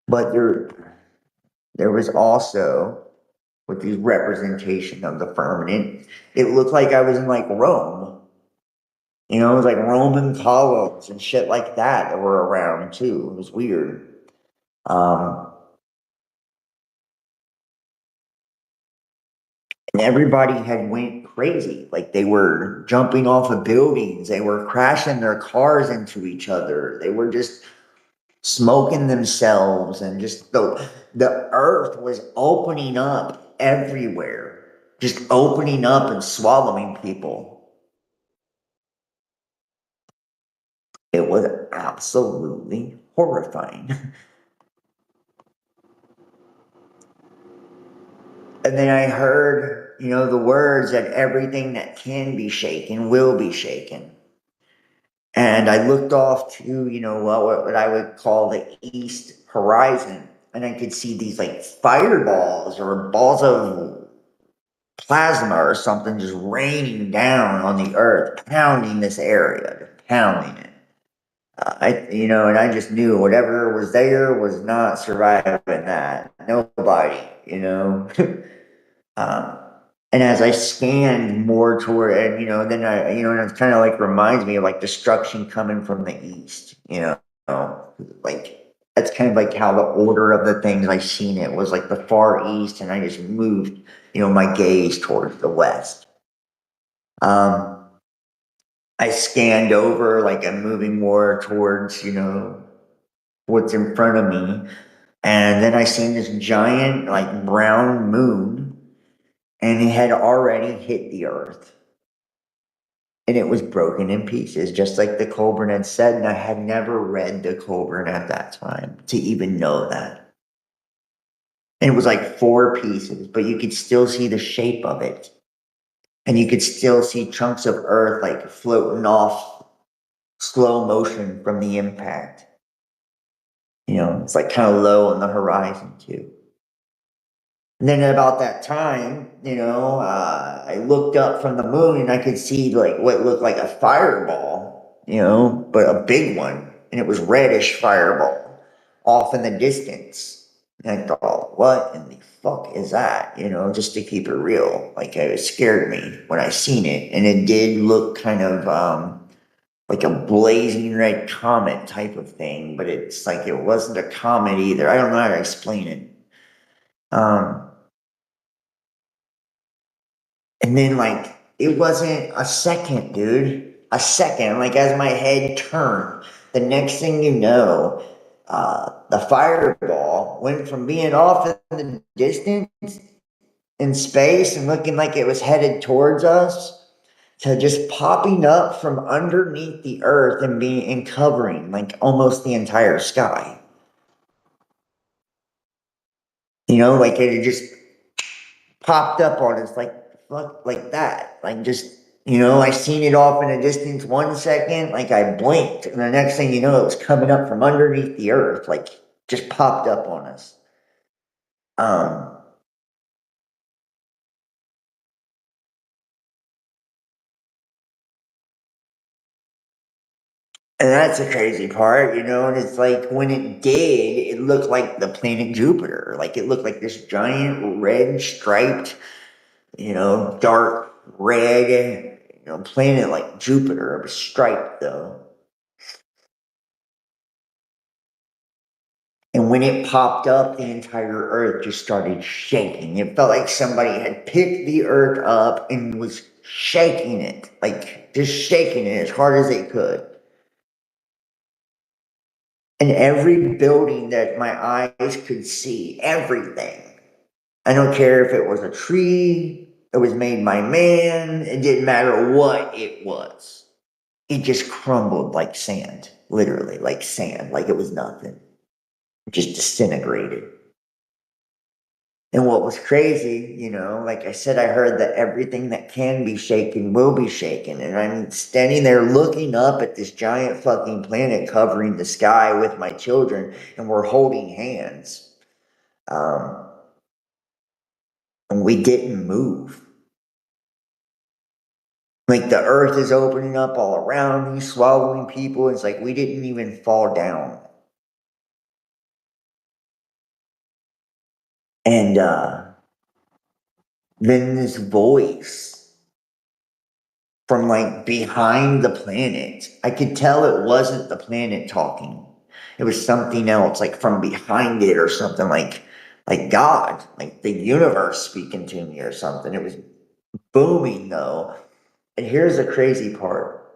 But there was also, with the representation of the firmament, it looked like I was in like Rome. It was like Roman columns and shit like that were around too. It was weird. And everybody had went crazy. Like, they were jumping off of buildings. They were crashing their cars into each other. They were just smoking themselves, and just the earth was opening up everywhere, just opening up and swallowing people. It was absolutely horrifying. And then I heard, the words that everything that can be shaken will be shaken. And I looked off to, what I would call the east horizon, and I could see these like fireballs or balls of plasma or something just raining down on the earth, pounding this area, pounding it. And I just knew whatever was there was not surviving that. Nobody, um, and as I scanned more toward it, then and it kind of like reminds me of like destruction coming from the east, like that's kind of like how the order of the things I seen it was like the far east, and I just moved, my gaze towards the west. Um, I scanned over, like I'm moving more towards, what's in front of me. And then I seen this giant, like brown moon, and it had already hit the earth. And it was broken in pieces, just like the Colburn had said. And I had never read the Colburn at that time to even know that. And it was like 4 pieces, but you could still see the shape of it. And you could still see chunks of earth like floating off slow motion from the impact. It's like kind of low on the horizon too. And then at about that time, I looked up from the moon and I could see like what looked like a fireball, but a big one. And it was reddish fireball off in the distance. And I thought, what in the fuck is that? Just to keep it real. Like it scared me when I seen it. And it did look kind of like a blazing red comet type of thing, but it's like it wasn't a comet either. I don't know how to explain it. And then like it wasn't a second, dude. A second, like as my head turned, the next thing you know, the fireball went from being off in the distance in space and looking like it was headed towards us to just popping up from underneath the earth and being and covering like almost the entire sky. Like it had just popped up on us like that. Like just I seen it off in a distance 1 second, like I blinked, and the next thing you know, it was coming up from underneath the earth, like just popped up on us. Um and that's the crazy part, and it's like when it did, it looked like the planet Jupiter. Like it looked like this giant red striped, dark red, planet like Jupiter. It was striped though. And when it popped up, the entire earth just started shaking. It felt like somebody had picked the earth up and was shaking it, like just shaking it as hard as they could. And every building that my eyes could see, everything. I don't care if it was a tree, it was made by man, it didn't matter what it was. It just crumbled like sand, literally, like sand, like it was nothing. It just disintegrated. And what was crazy, like I said, I heard that everything that can be shaken will be shaken. And I'm standing there looking up at this giant fucking planet covering the sky with my children, and we're holding hands. Um, and we didn't move. Like the earth is opening up all around me, swallowing people. It's like we didn't even fall down. And then this voice from like behind the planet. I could tell it wasn't the planet talking. It was something else, like from behind it or something like God, like the universe speaking to me or something. It was booming though. And here's the crazy part.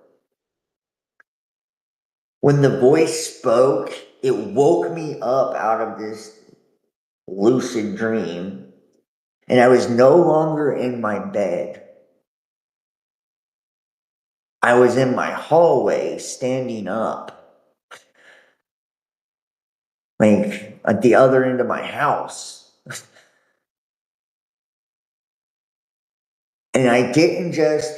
When the voice spoke, it woke me up out of this lucid dream, and I was no longer in my bed. I was in my hallway standing up. like at the other end of my house. And I didn't just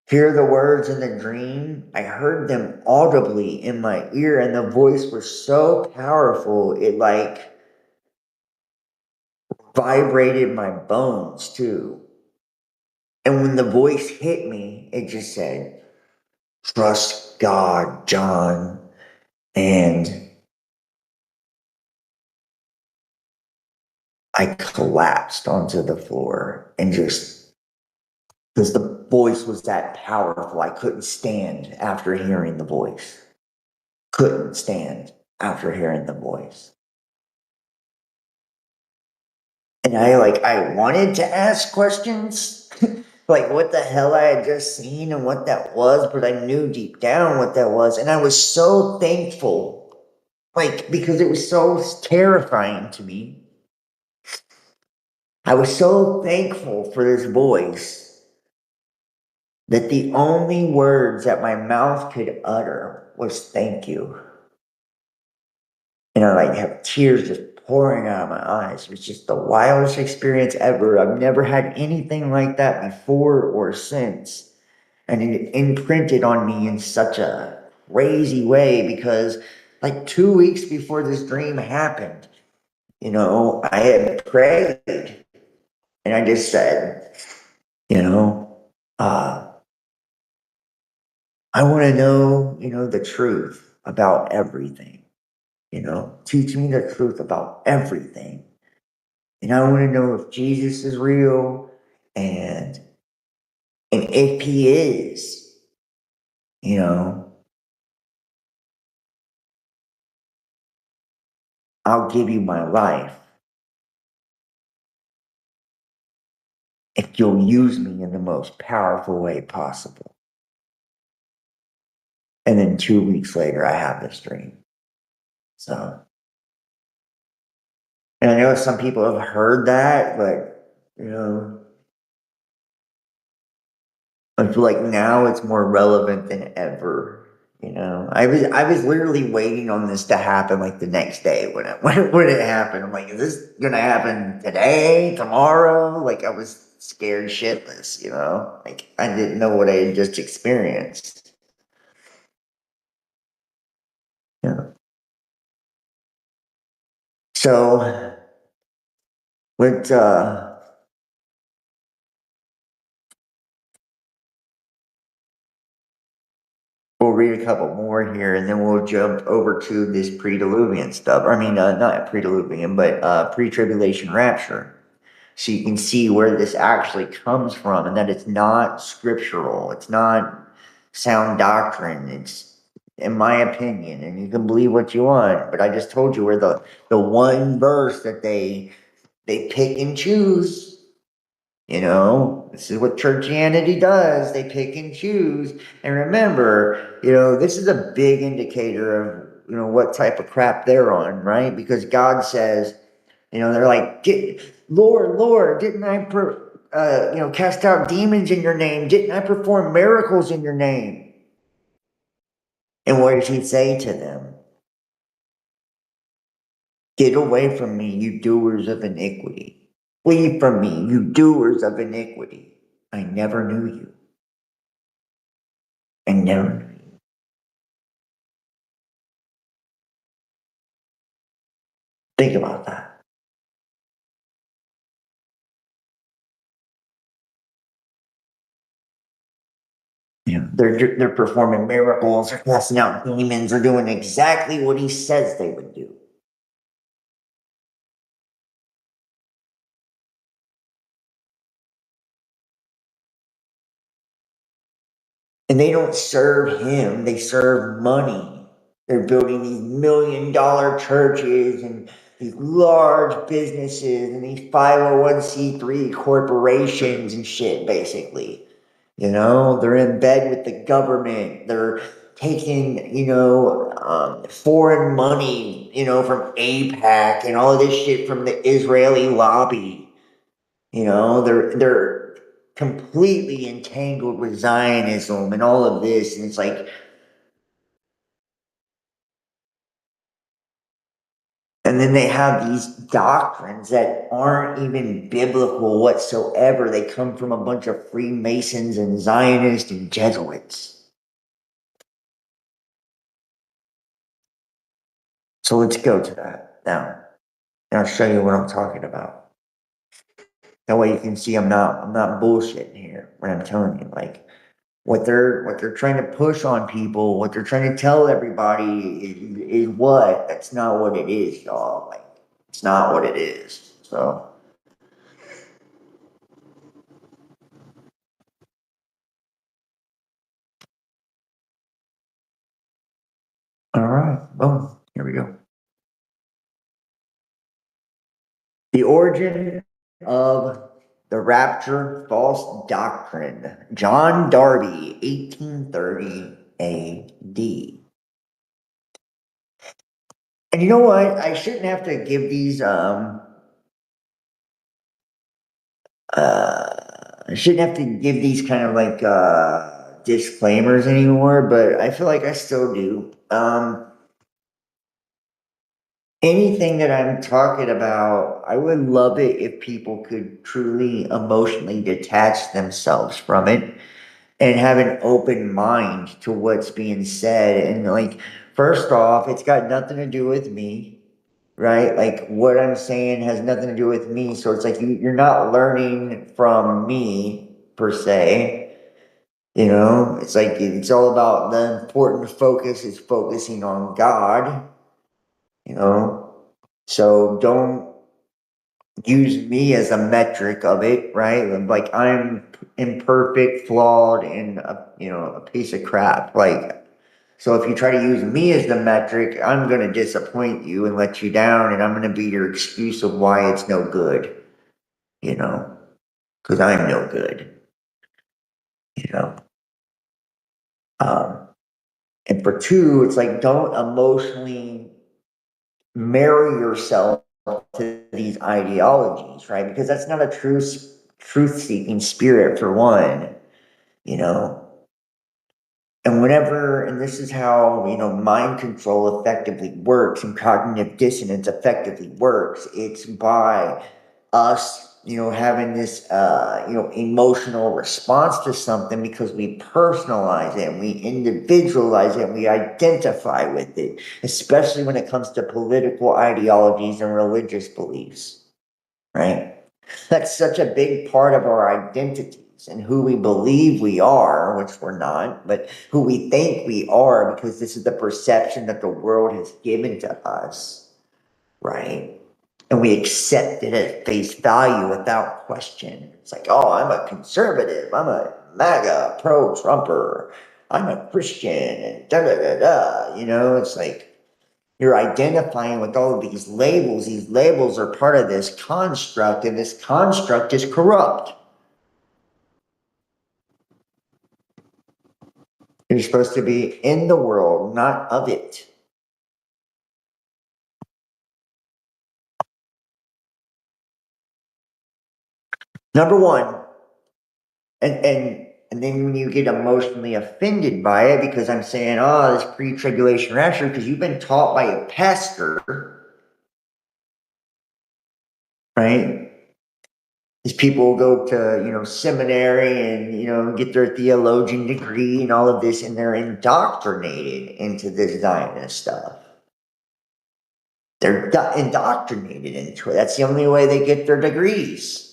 hear the words in the dream, I heard them audibly in my ear, and the voice was so powerful, it like vibrated my bones too. And when the voice hit me, it just said, "Trust God, John." And I collapsed onto the floor and just, because the voice was that powerful, I couldn't stand after hearing the voice. Couldn't stand after hearing the voice. And I wanted to ask questions, like what the hell I had just seen and what that was, but I knew deep down what that was. And I was so thankful, like, because it was so terrifying to me. I was so thankful for this voice that the only words that my mouth could utter was thank you. And I have tears just pouring out of my eyes. It was just the wildest experience ever. I've never had anything like that before or since. And it imprinted on me in such a crazy way because like 2 weeks before this dream happened, I had prayed and I just said, you know, uh, I want to know, the truth about everything, teach me the truth about everything. And I want to know if Jesus is real and if he is, you know, I'll give you my life if you'll use me in the most powerful way possible. And then 2 weeks later, I have this dream. So, and I know some people have heard that, but, I feel like now it's more relevant than ever. I was literally waiting on this to happen like the next day when it happened. I'm like, is this gonna happen today, tomorrow? Like I was scared shitless, like I didn't know what I had just experienced. Yeah. So let's we'll read a couple more here, and then we'll jump over to this pre-diluvian stuff. I mean, not pre-diluvian, but pre-tribulation rapture. So you can see where this actually comes from, and that it's not scriptural. It's not sound doctrine. It's, in my opinion, and you can believe what you want. But I just told you where the one verse that they pick and choose. This is what churchianity does. They pick and choose. And remember, this is a big indicator of, what type of crap they're on, right? Because God says, they're like, Lord, Lord, didn't I, cast out demons in your name? Didn't I perform miracles in your name? And what does he say to them? Get away from me, you doers of iniquity. Flee from me, you doers of iniquity. I never knew you. I never knew you. Think about that. They're performing miracles, they're casting out demons, they're doing exactly what he says they would do. And they don't serve him, they serve money. They're building these $1 million churches and these large businesses and these 501c3 corporations and shit, basically. They're in bed with the government. They're taking, foreign money, from APAC and all of this shit from the Israeli lobby. They're completely entangled with Zionism and all of this, and it's like And then they have these doctrines that aren't even biblical whatsoever. They come from a bunch of Freemasons and Zionists and Jesuits. So let's go to that now. And I'll show you what I'm talking about. That way you can see I'm not bullshitting here when I'm telling you, like, what they're trying to push on people, what they're trying to tell everybody is what? That's not what it is, y'all. Like, it's not what it is. So all right, boom, here we go. The origin of the rapture false doctrine. John Darby, 1830 AD. And you know what? I shouldn't have to give these I shouldn't have to give these kind of like disclaimers anymore, but I feel like I still do. Anything that I'm talking about, I would love it if people could truly emotionally detach themselves from it and have an open mind to what's being said. And like, first off, it's got nothing to do with me, right? Like what I'm saying has nothing to do with me. So it's like you're not learning from me per se. You know, it's like it's all about the important focus is focusing on God, you know. So don't use me as a metric of it, right? Like I'm imperfect, flawed, and a piece of crap. Like, so if you try to use me as the metric, I'm gonna disappoint you and let you down, and I'm gonna be your excuse of why it's no good, you know, because I'm no good, you know. Um, and for two, it's like don't emotionally marry yourself to these ideologies, right? Because that's not a true truth seeking spirit for one, you know. And this is how, mind control effectively works and cognitive dissonance effectively works. It's by us, having this, emotional response to something because we personalize it and we individualize it and we identify with it, especially when it comes to political ideologies and religious beliefs, right? That's such a big part of our identities and who we believe we are, which we're not, but who we think we are because this is the perception that the world has given to us, right? And we accept it at face value without question. It's like, oh, I'm a conservative, I'm a MAGA, pro Trumper, I'm a Christian, and da da da da. It's like, you're identifying with all of these labels. These labels are part of this construct, and this construct is corrupt. You're supposed to be in the world, not of it. Number one, and then when you get emotionally offended by it because I'm saying, oh, this pre-tribulation rapture, because you've been taught by a pastor, right? These people go to, seminary and, get their theologian degree and all of this, and they're indoctrinated into this Zionist stuff. They're indoctrinated into it. That's the only way they get their degrees.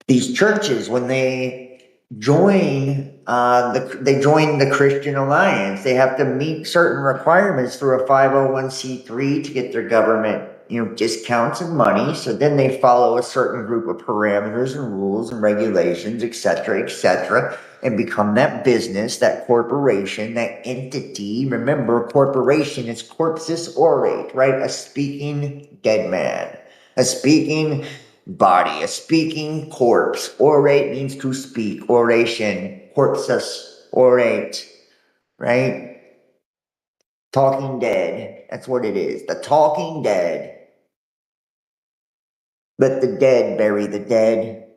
These churches, when they join, they join the Christian Alliance. They have to meet certain requirements through a 501c3 to get their government, discounts and money. So then they follow a certain group of parameters and rules and regulations, et cetera, and become that business, that corporation, that entity. Remember, corporation is corpus orate, right? A speaking dead man, a speaking body, a speaking corpse. Orate means to speak. Oration, corpus orate, right? Talking dead. That's what it is. The talking dead. Let the dead bury the dead.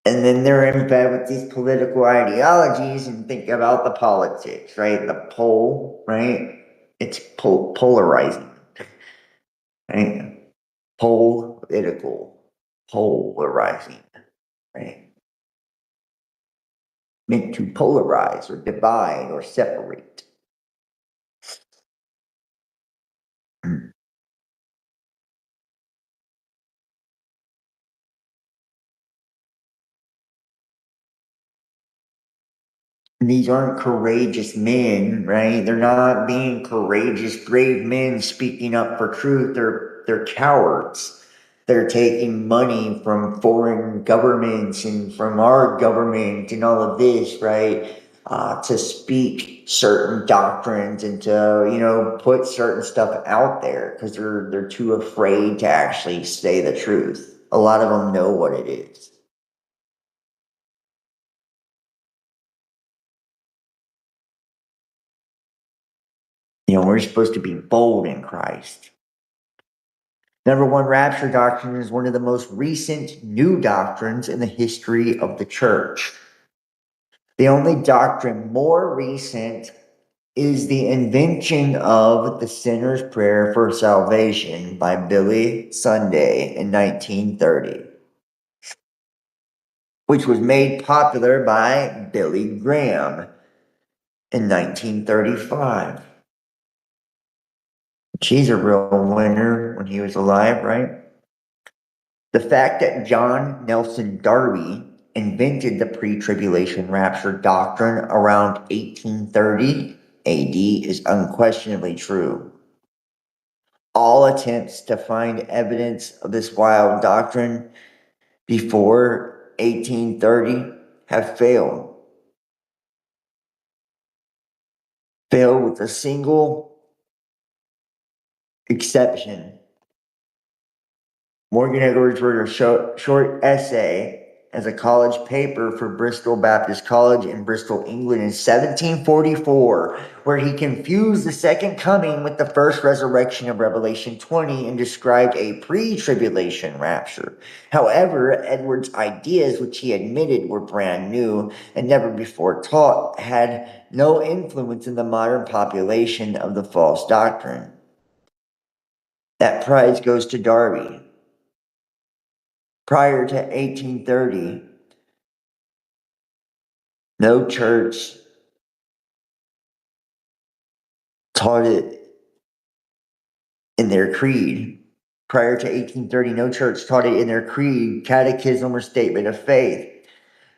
And then they're in bed with these political ideologies and think about the politics, right? The pole, right? It's polarizing, right? Political, polarizing, right? Meant to polarize or divide or separate. These aren't courageous men, right? They're not being courageous, brave men speaking up for truth. They're cowards. They're taking money from foreign governments and from our government and all of this, right? To speak certain doctrines and to put certain stuff out there because they're too afraid to actually say the truth. A lot of them know what it is. We're supposed to be bold in Christ. Number one, rapture doctrine is one of the most recent new doctrines in the history of the church. The only doctrine more recent is the invention of the sinner's prayer for salvation by Billy Sunday in 1930, which was made popular by Billy Graham in 1935. He's a real winner when he was alive, right? The fact that John Nelson Darby invented the pre-tribulation rapture doctrine around 1830 AD is unquestionably true. All attempts to find evidence of this wild doctrine before 1830 have failed. Failed with a single exception. Morgan Edwards wrote a short essay as a college paper for Bristol Baptist College in Bristol, England in 1744, where he confused the second coming with the first resurrection of Revelation 20 and described a pre-tribulation rapture. However, Edwards' ideas, which he admitted were brand new and never before taught, had no influence in the modern population of the false doctrine. That prize goes to Darby. Prior to 1830, no church taught it in their creed. Prior to 1830, no church taught it in their creed, catechism, or statement of faith.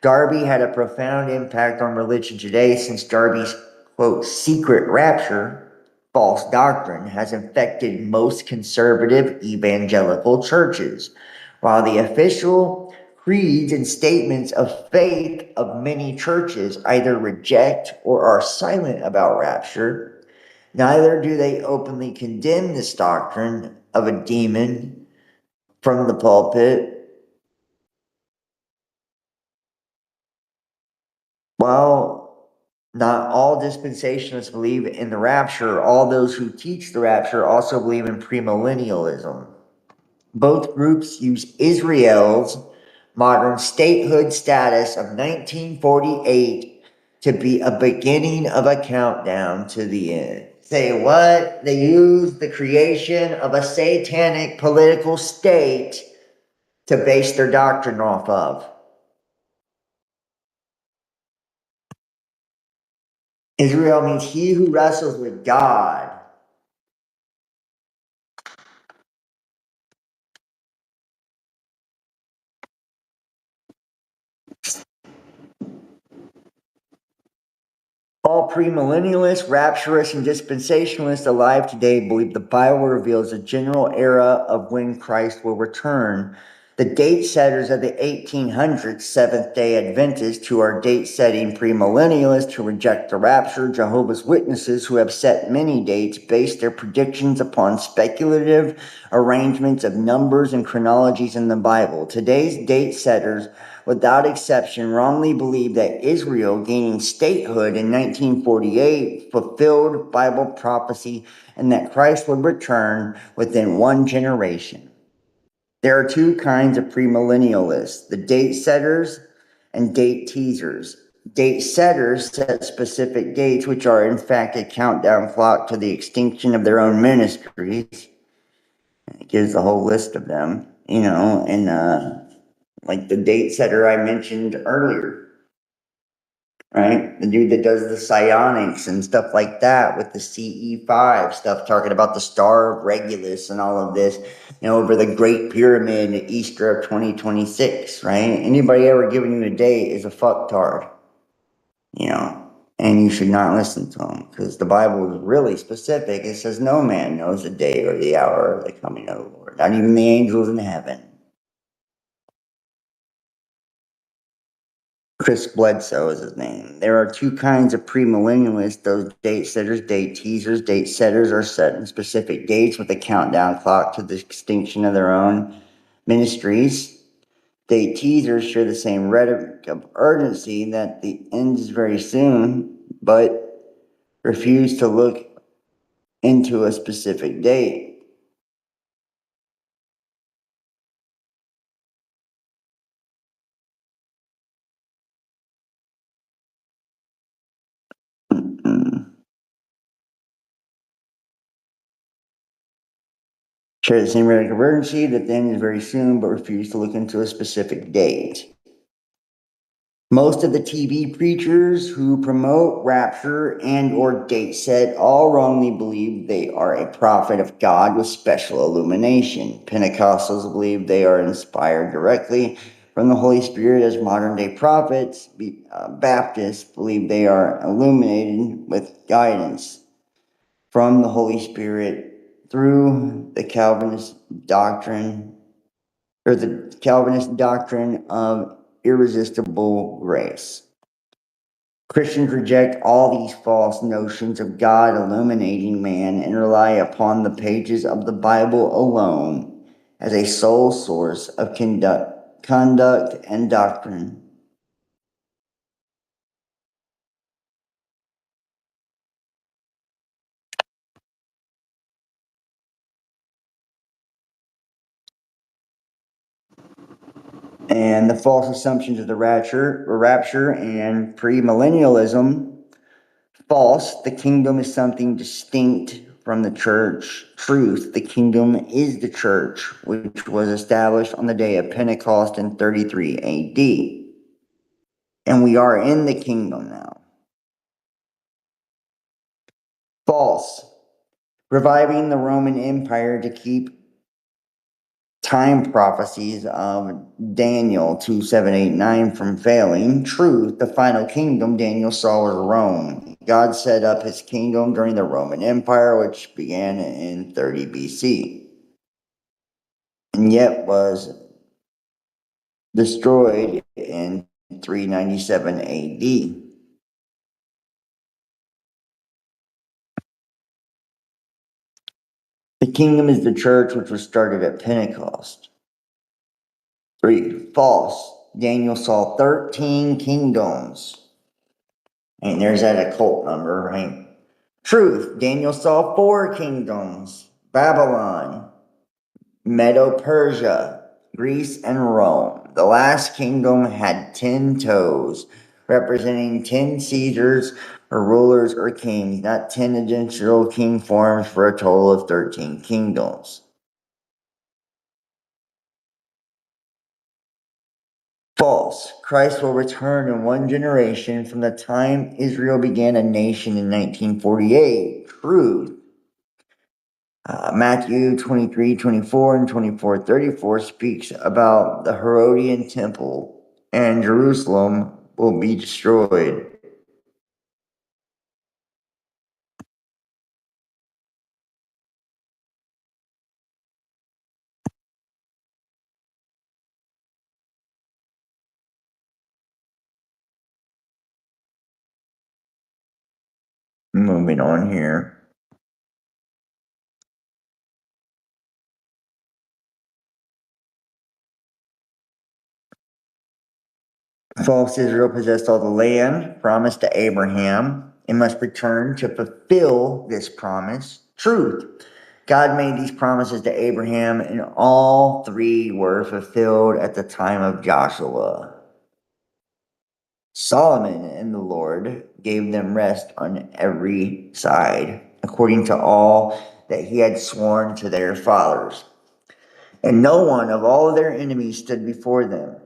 Darby had a profound impact on religion today since Darby's, quote, secret rapture, false doctrine, has infected most conservative evangelical churches. While the official creeds and statements of faith of many churches either reject or are silent about rapture, neither do they openly condemn this doctrine of a demon from the pulpit. While not all dispensationalists believe in the rapture, all those who teach the rapture also believe in premillennialism. Both groups use Israel's modern statehood status of 1948 to be a beginning of a countdown to the end. Say what? They use the creation of a satanic political state to base their doctrine off of. Israel means he who wrestles with God. All premillennialists, rapturists, and dispensationalists alive today believe the Bible reveals a general era of when Christ will return. The date setters of the 1800s, Seventh-day Adventists, who are date-setting premillennialists who reject the rapture, Jehovah's Witnesses, who have set many dates, base their predictions upon speculative arrangements of numbers and chronologies in the Bible. Today's date setters, without exception, wrongly believe that Israel gaining statehood in 1948 fulfilled Bible prophecy and that Christ would return within one generation. There are two kinds of premillennialists: the date setters and date teasers. Date setters set specific dates, which are in fact a countdown clock to the extinction of their own ministries. It gives the whole list of them, and like the date setter I mentioned earlier, right? The dude that does the psionics and stuff like that with the CE5 stuff, talking about the Star of Regulus and all of this, over the Great Pyramid at Easter of 2026, right? Anybody ever giving you a date is a fucktard, and you should not listen to them because the Bible is really specific. It says no man knows the day or the hour of the coming of the Lord, not even the angels in heaven. Chris Bledsoe is his name. There are two kinds of premillennialists, those date setters, date teasers. Date setters are set in specific dates with a countdown clock to the extinction of their own ministries. Date teasers share the same rhetoric of urgency that the end is very soon, but refuse to look into a specific date. Share the same rhetoric of urgency that the end is very soon, but refuse to look into a specific date. Most of the TV preachers who promote rapture and or date set all wrongly believe they are a prophet of God with special illumination. Pentecostals believe they are inspired directly from the Holy Spirit as modern day prophets. Baptists believe they are illuminated with guidance from the Holy Spirit through the Calvinist doctrine of irresistible grace. Christians reject all these false notions of God illuminating man and rely upon the pages of the Bible alone as a sole source of conduct and doctrine. And the false assumptions of the rapture and premillennialism. False, the kingdom is something distinct from the church. Truth, the kingdom is the church, which was established on the day of Pentecost in 33 AD. And we are in the kingdom now. False, reviving the Roman Empire to keep time prophecies of Daniel 2:7-8-9 from failing. Truth, the final kingdom Daniel saw was Rome. God set up his kingdom during the Roman Empire, which began in 30 BC, and yet was destroyed in 397 AD. The kingdom is the church, which was started at Pentecost. 3. False. Daniel saw 13 kingdoms. And there's that occult number, right? Truth. Daniel saw 4 kingdoms: Babylon, Medo-Persia, Greece, and Rome. The last kingdom had 10 toes, representing 10 Caesars or rulers or kings, not 10 additional king forms for a total of 13 kingdoms. False. Christ will return in one generation from the time Israel began a nation in 1948. Truth. Matthew 23:24 and 24:34 speaks about the Herodian temple, and Jerusalem will be destroyed. Moving on here. False Israel possessed all the land promised to Abraham and must return to fulfill this promise. Truth. God made these promises to Abraham, and all 3 were fulfilled at the time of Joshua. Solomon and the Lord gave them rest on every side, according to all that he had sworn to their fathers. And no one of all of their enemies stood before them.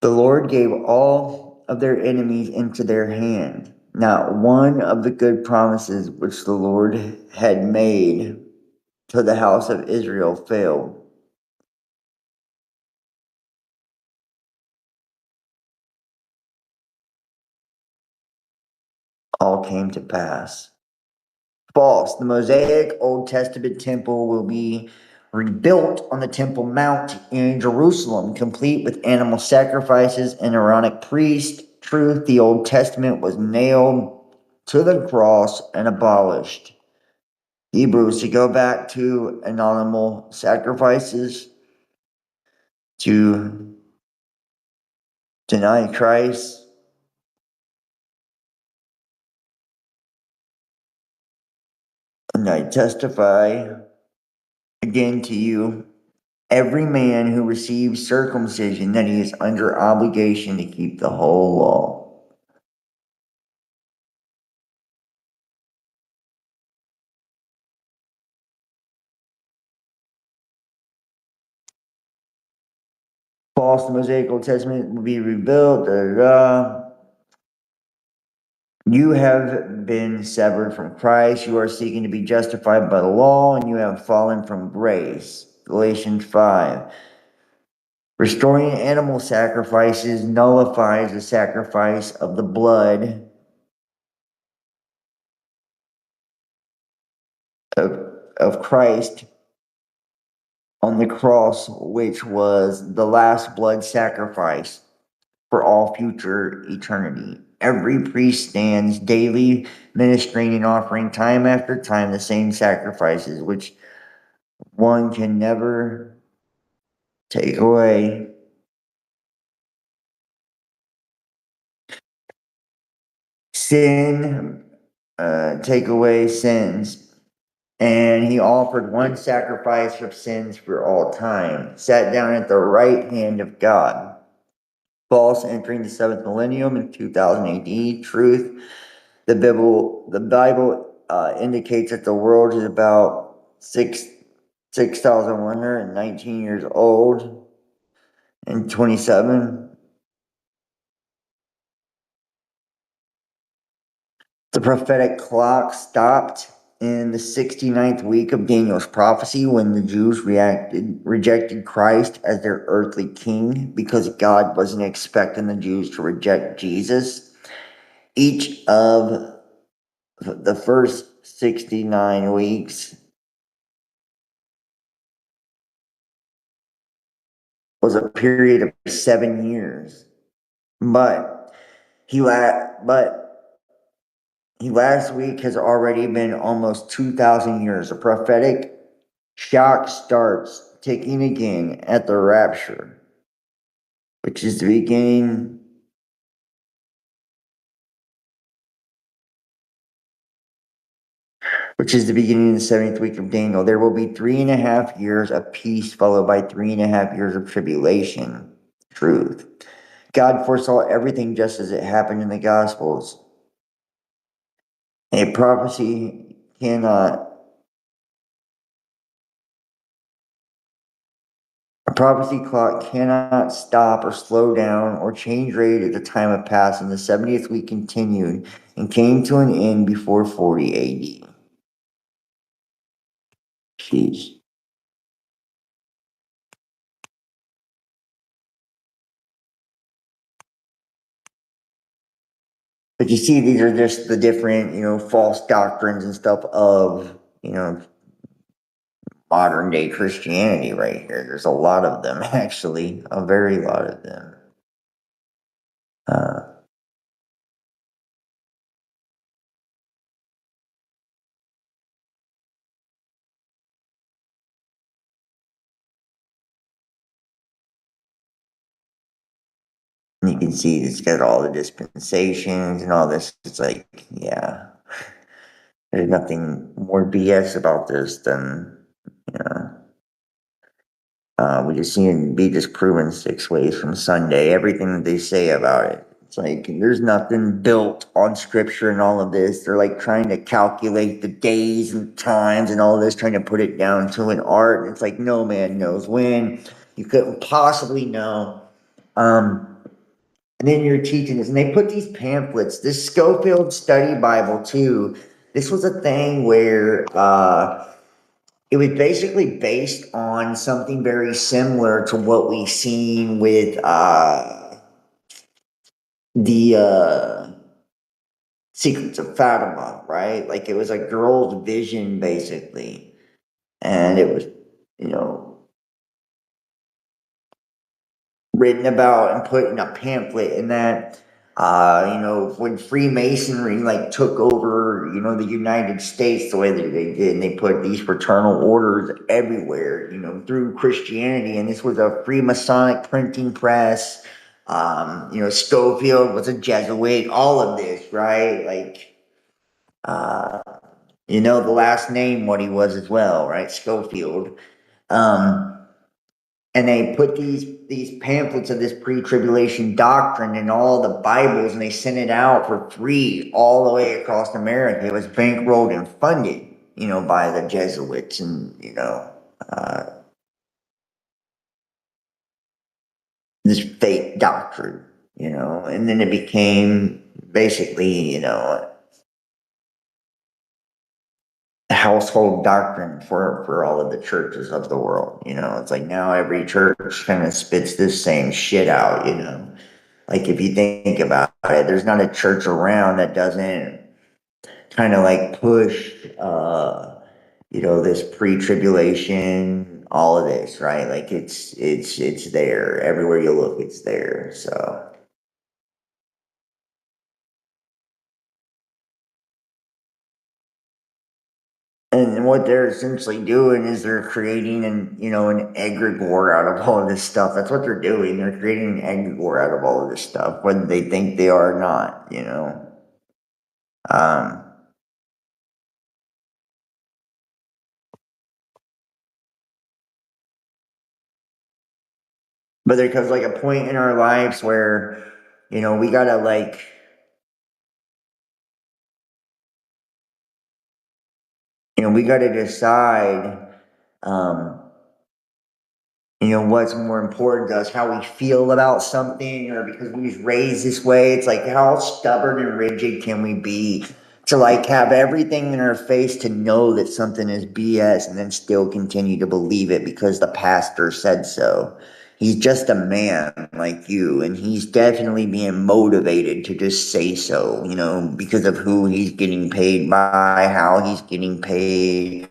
The Lord gave all of their enemies into their hand. Not one of the good promises which the Lord had made to the house of Israel failed. All came to pass. False. The Mosaic Old Testament temple will be rebuilt on the Temple Mount in Jerusalem, complete with animal sacrifices and Aaronic priests. Truth, the Old Testament was nailed to the cross and abolished. Hebrews, to go back to animal sacrifices, to deny Christ. And I testify again to you, every man who receives circumcision, that he is under obligation to keep the whole law. False, the Mosaic Old Testament will be rebuilt. You have been severed from Christ. You are seeking to be justified by the law, and you have fallen from grace. Galatians 5. Restoring animal sacrifices nullifies the sacrifice of the blood of Christ on the cross, which was the last blood sacrifice for all future eternity. Every priest stands daily ministering and offering time after time the same sacrifices, which one can never take away. Take away sins. And he offered one sacrifice of sins for all time, sat down at the right hand of God. False, entering the seventh millennium in 2000 AD. Truth, the Bible indicates that the world is about 6,119 years old and 27. The prophetic clock stopped in the 69th week of Daniel's prophecy when the Jews rejected Christ as their earthly king because God wasn't expecting the Jews to reject Jesus. Each of the first 69 weeks was a period of 7 years. But he last week has already been almost 2,000 years. A prophetic shock starts ticking again at the rapture, which is the beginning of the 70th week of Daniel. There will be 3.5 years of peace, followed by 3.5 years of tribulation. Truth. God foresaw everything just as it happened in the Gospels. A prophecy cannot A prophecy clock cannot stop or slow down or change rate at the time of passing. The 70th week continued and came to an end before 40 AD. Jeez. But you see, these are just the different, false doctrines and stuff of, modern day Christianity right here. There's a lot of them, actually, a very lot of them. Uh, you can see it's got all the dispensations and all this. It's like, yeah, there's nothing more BS about this than, you know. We just see it be disproven 6 ways from Sunday. Everything that they say about it. It's like there's nothing built on scripture and all of this. They're like trying to calculate the days and times and all this, trying to put it down to an art. And it's like no man knows when. You couldn't possibly know. And then you're teaching this, and they put these pamphlets, this Schofield Study Bible too. This was a thing where it was basically based on something very similar to what we've seen with the Secrets of Fatima, right? Like it was a girl's vision, basically. And it was, you know, written about and put in a pamphlet, and that when Freemasonry like took over the United States the way that they did, and they put these fraternal orders everywhere through Christianity, and this was a Freemasonic printing press. Schofield was a Jesuit, all of this, right? Like the last name what he was as well, right? Schofield. um and they put these pamphlets of this pre-tribulation doctrine in all the Bibles, and they sent it out for free all the way across America. It was bankrolled and funded, by the Jesuits, and uh, this fake doctrine, and then it became basically, household doctrine for all of the churches of the world. It's like now every church kind of spits this same shit out. Like if you think about it, there's not a church around that doesn't kind of like push, this pre-tribulation, all of this, right? Like it's there everywhere you look. It's there. So, and what they're essentially doing is they're creating an egregore out of all of this stuff. That's what they're doing. They're creating an egregore out of all of this stuff, whether they think they are or not. Um, but there comes like a point in our lives where we gotta like we gotta decide um what's more important to us, how we feel about something, or because we was raised this way. It's like how stubborn and rigid can we be to like have everything in our face to know that something is BS and then still continue to believe it because the pastor said so. He's just a man like you, and he's definitely being motivated to just say so, because of who he's getting paid by, how he's getting paid,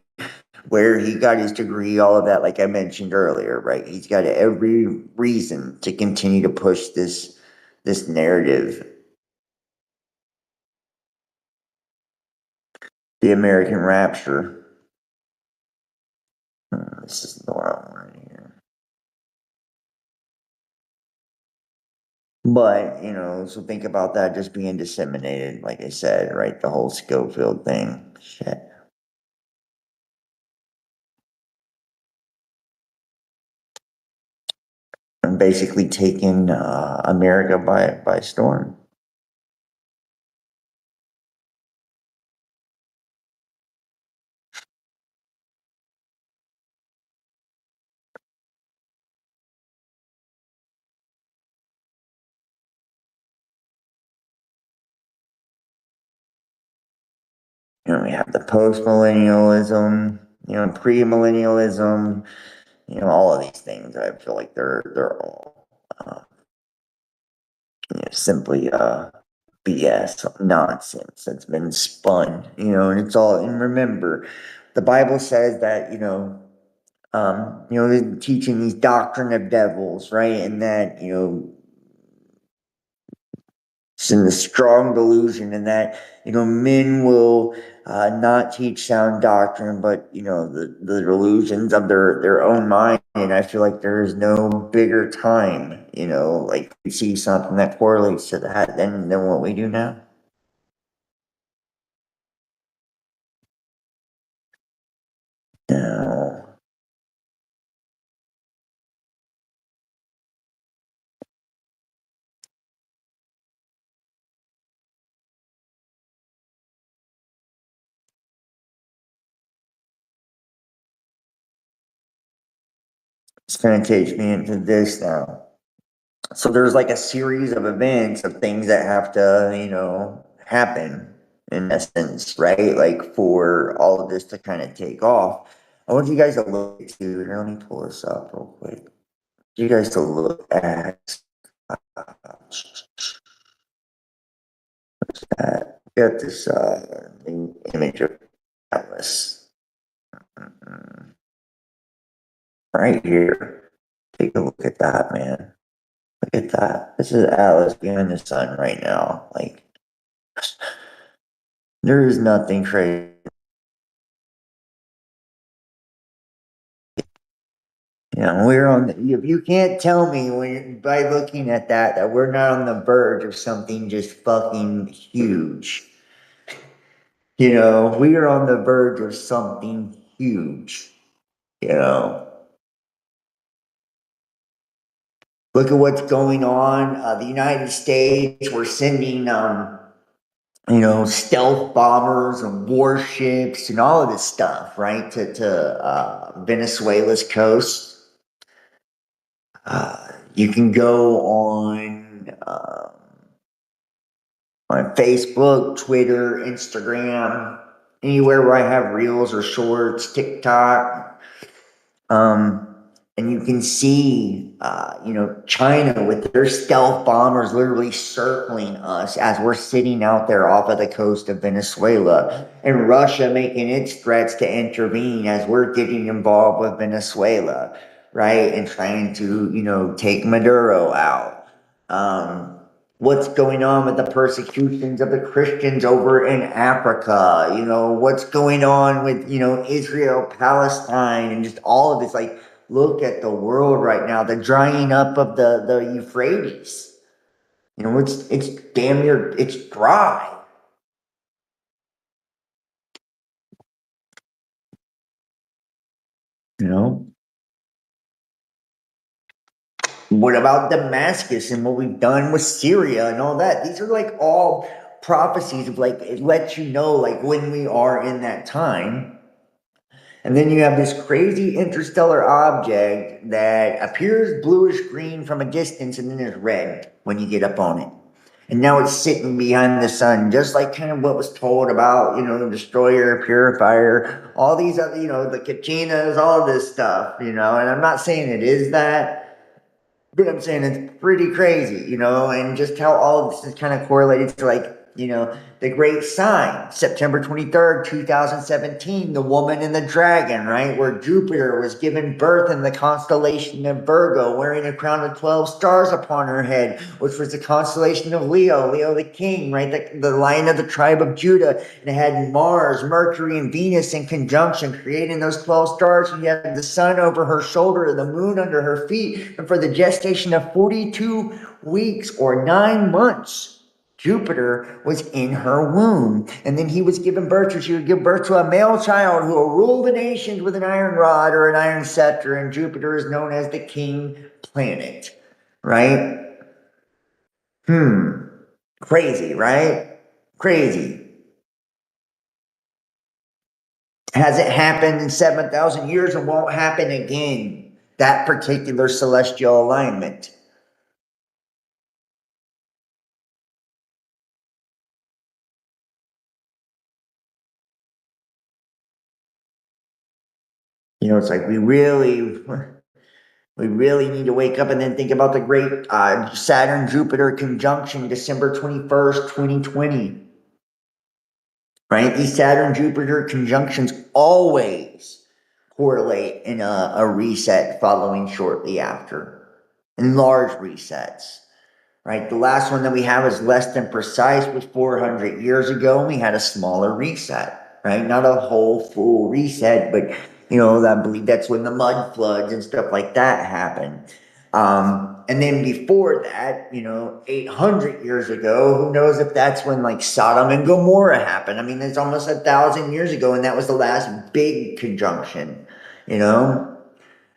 where he got his degree, all of that, like I mentioned earlier, right? He's got every reason to continue to push this narrative, the American rapture. This is the one I want here. But, so think about that just being disseminated, like I said, right? The whole Schofield thing. Shit. And basically taking America by storm. We have the post millennialism, pre millennialism, all of these things. I feel like they're all uh, simply BS nonsense that's been spun. And it's all. And remember, the Bible says that they're teaching these doctrine of devils, right? And that it's in the strong delusion, and that men will not teach sound doctrine, but the delusions of their own mind. And I feel like there is no bigger time, like we see something that correlates to that than what we do now. Now, It's going to take me into this now. So there's like a series of events of things that have to, happen in essence, right? Like for all of this to kind of take off. I want you guys to look at here. Let me pull this up real quick. You guys to look at get this image of Atlas right here. Take a look at that, man. Look at that. This is Atlas behind the sun right now. Like, there is nothing crazy. We're on. You can't tell me by looking at that we're not on the verge of something just fucking huge. We are on the verge of something huge. Look at what's going on. The United States, we're sending stealth bombers and warships and all of this stuff, right, to Venezuela's coast. You can go on Facebook, Twitter, Instagram, anywhere where I have reels or shorts, TikTok. And you can see, China with their stealth bombers literally circling us as we're sitting out there off of the coast of Venezuela, and Russia making its threats to intervene as we're getting involved with Venezuela, right? And trying to, take Maduro out. What's going on with the persecutions of the Christians over in Africa? What's going on with, Israel, Palestine, and just all of this. Like, look at the world right now, the drying up of the Euphrates. It's damn near, it's dry. What about Damascus and what we've done with Syria and all that? These are like all prophecies of like, it lets you know like when we are in that time. And then you have this crazy interstellar object that appears bluish green from a distance and then is red when you get up on it. And now it's sitting behind the sun, just like kind of what was told about, the destroyer, purifier, all these other, the Kachinas, all this stuff, and I'm not saying it is that, but I'm saying it's pretty crazy, and just how all of this is kind of correlated to like, the great sign, September 23rd, 2017, the woman and the dragon, right? Where Jupiter was given birth in the constellation of Virgo, wearing a crown of 12 stars upon her head, which was the constellation of Leo the king, right? The lion of the tribe of Judah. And it had Mars, Mercury, and Venus in conjunction, creating those 12 stars. And you had the sun over her shoulder and the moon under her feet. And for the gestation of 42 weeks or 9 months, Jupiter was in her womb, and then he was given birth to. She would give birth to a male child who will rule the nations with an iron rod or an iron scepter, and Jupiter is known as the king planet, right? Crazy, right? Crazy. Hasn't happened in 7,000 years and won't happen again. That particular celestial alignment. It's like we really need to wake up and then think about the great Saturn-Jupiter conjunction, December 21st, 2020. Right? These Saturn-Jupiter conjunctions always correlate in a reset following shortly after, in large resets. Right? The last one that we have is less than precise, was 400 years ago, and we had a smaller reset. Right? Not a whole full reset, but I believe that's when the mud floods and stuff like that happened. And then before that, 800 years ago, who knows if that's when like Sodom and Gomorrah happened. I mean, it's almost 1,000 years ago, and that was the last big conjunction, And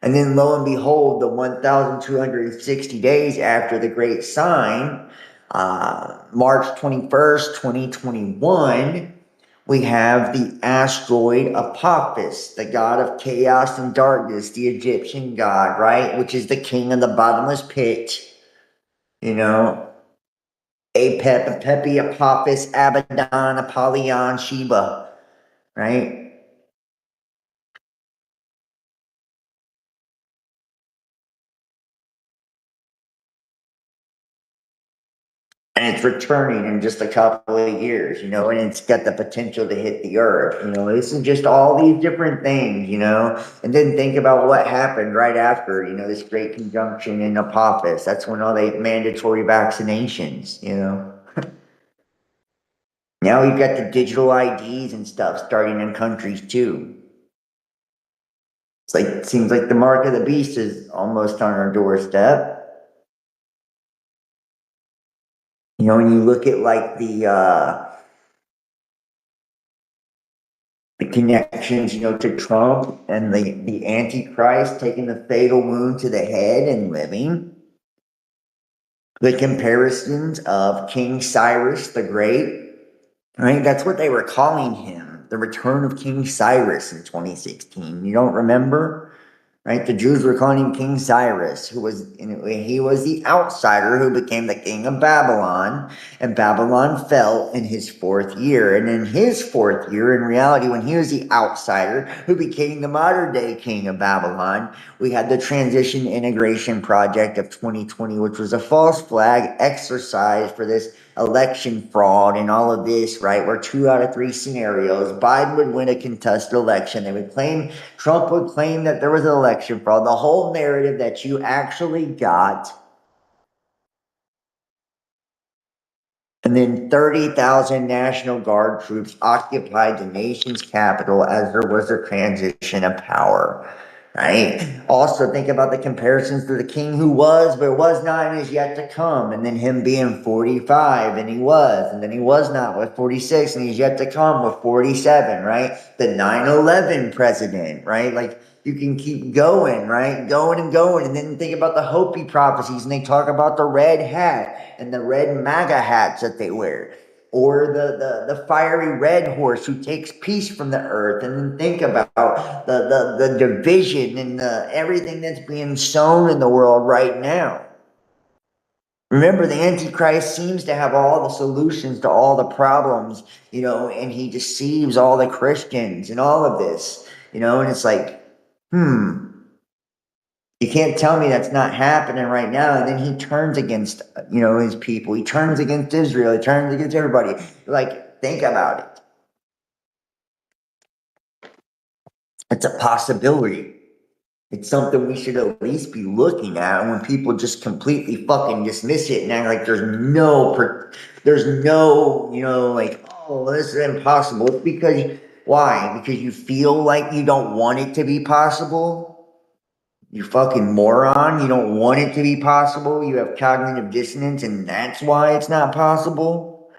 then lo and behold, the 1,260 days after the great sign, March 21st, 2021, We have the asteroid Apophis, the god of chaos and darkness, the Egyptian god, right? Which is the king of the bottomless pit. You know, Apep, Pepe, Apophis, Abaddon, Apollyon, Sheba, right? And it's returning in just a couple of years, and it's got the potential to hit the earth. This is just all these different things, and then think about what happened right after, this great conjunction in Apophis. That's when all the mandatory vaccinations. Now we've got the digital IDs and stuff starting in countries too. Seems like the mark of the beast is almost on our doorstep. When you look at like the connections, to Trump and the Antichrist taking the fatal wound to the head and living. The comparisons of King Cyrus the Great, right? That's what they were calling him, the return of King Cyrus in 2016. You don't remember? Right? The Jews were calling him King Cyrus, he was the outsider who became the king of Babylon, and Babylon fell in his 4th year. And in his 4th year, in reality, when he was the outsider who became the modern day king of Babylon, we had the Transition Integration Project of 2020, which was a false flag exercise for this election fraud and all of this, right? Where 2 out of 3 scenarios, Biden would win a contested election. Trump would claim that there was an election fraud. The whole narrative that you actually got. And then 30,000 National Guard troops occupied the nation's capital as there was a transition of power. Right? Also, think about the comparisons to the king who was, but was not, and is yet to come. And then him being 45, and he was, and then he was not with 46, and he's yet to come with 47, right? The 9/11 president, right? Like, you can keep going, right? Going and going. And then think about the Hopi prophecies, and they talk about the red hat and the red MAGA hats that they wear. Or the fiery red horse who takes peace from the earth. And then think about the division and everything that's being sown in the world right now. Remember, the Antichrist seems to have all the solutions to all the problems, and he deceives all the Christians and all of this, and it's like, you can't tell me that's not happening right now. And then he turns against, his people. He turns against Israel. He turns against everybody. Like, think about it. It's a possibility. It's something we should at least be looking at. And when people just completely fucking dismiss it and act like there's no, like, oh, this is impossible. It's because, why? Because you feel like you don't want it to be possible? You fucking moron. You don't want it to be possible. You have cognitive dissonance, and that's why it's not possible.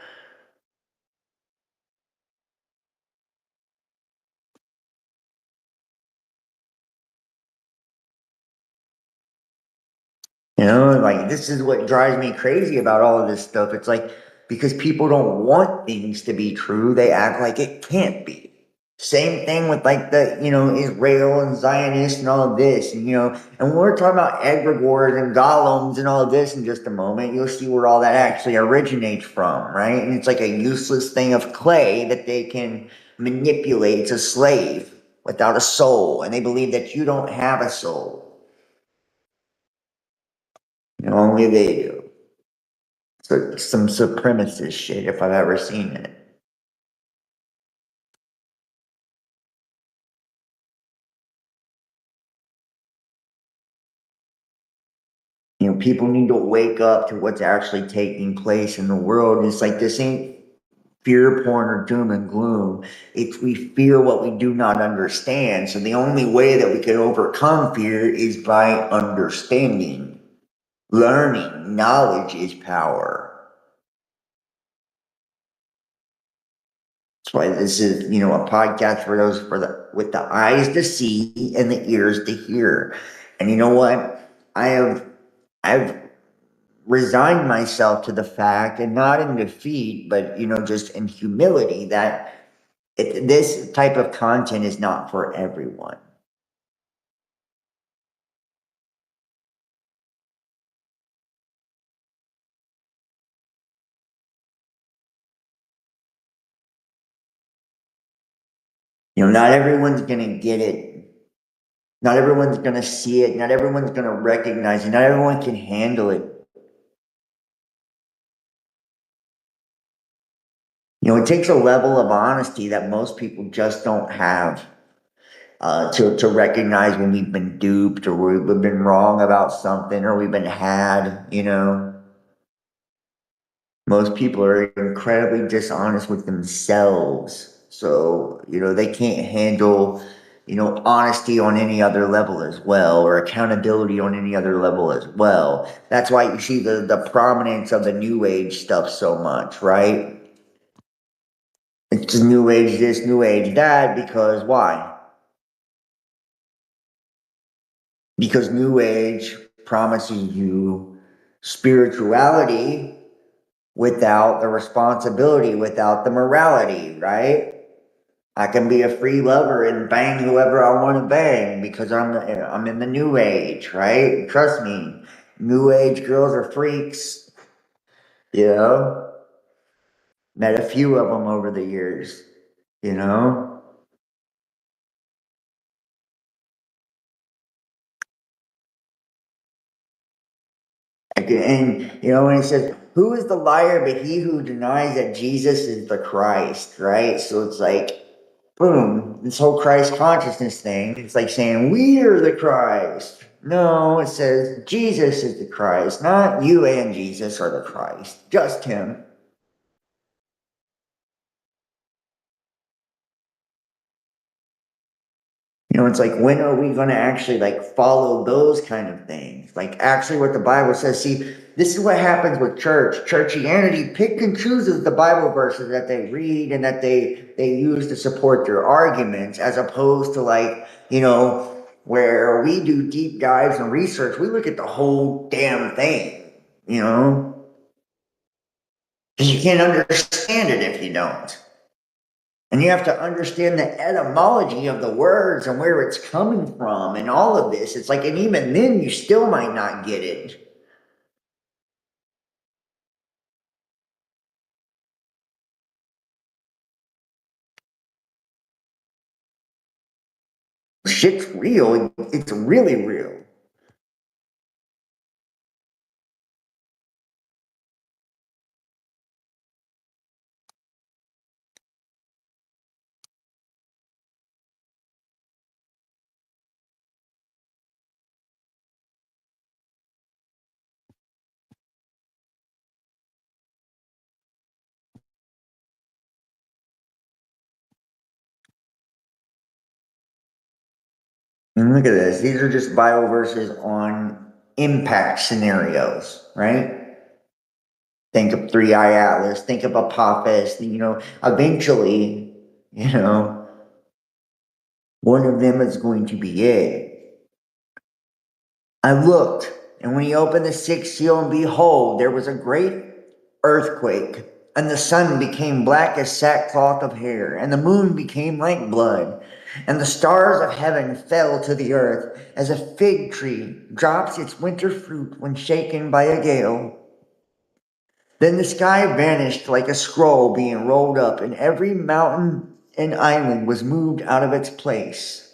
Like, this is what drives me crazy about all of this stuff. It's like, because people don't want things to be true, they act like it can't be. Same thing with like the, Israel and Zionists and all of this. And when we're talking about egregores and golems and all of this in just a moment, you'll see where all that actually originates from, right? And it's like a useless thing of clay that they can manipulate. It's a slave without a soul. And they believe that you don't have a soul. Only they do. So some supremacist shit if I've ever seen it. People need to wake up to what's actually taking place in the world. It's like, this ain't fear porn or doom and gloom. It's we fear what we do not understand. So the only way that we can overcome fear is by understanding. Learning. Knowledge is power. That's why this is, a podcast for those with the eyes to see and the ears to hear. And you know what? I've resigned myself to the fact, and not in defeat, but just in humility, that This type of content is not for everyone. Not everyone's going to get it. Not everyone's going to see it. Not everyone's going to recognize it. Not everyone can handle it. It takes a level of honesty that most people just don't have, to recognize when we've been duped or we've been wrong about something or we've been had. Most people are incredibly dishonest with themselves. So, they can't handle, honesty on any other level as well, or accountability on any other level as well. That's why you see the prominence of the new age stuff so much, right? It's just new age this, new age that, because why? Because new age promises you spirituality without the responsibility, without the morality, right? I can be a free lover and bang whoever I want to bang because I'm in the new age, right? Trust me, new age girls are freaks. You know, met a few of them over the years. You know, and when it says, "Who is the liar but he who denies that Jesus is the Christ?" Right? So it's like, boom, this whole Christ consciousness thing. It's like saying we are the Christ. No, it says Jesus is the Christ, not you and Jesus are the Christ, just him. It's like, when are we going to actually follow those kind of things? Like actually what the Bible says. See, this is what happens with church. Churchianity pick and chooses the Bible verses that they read and that they use to support their arguments, as opposed to where we do deep dives and research, we look at the whole damn thing, you know? Because you can't understand it if you don't. And you have to understand the etymology of the words and where it's coming from and all of this. It's like, and even then, you still might not get it. Shit's real. It's really real. And look at this. These are just Bible verses on impact scenarios, right? Think of Three Eye Atlas. Think of Apophis. Eventually, one of them is going to be it. I looked, and when he opened the sixth seal, and behold, there was a great earthquake, and the sun became black as sackcloth of hair, and the moon became like blood, and the stars of heaven fell to the earth, as a fig tree drops its winter fruit when shaken by a gale. Then the sky vanished like a scroll being rolled up, and every mountain and island was moved out of its place.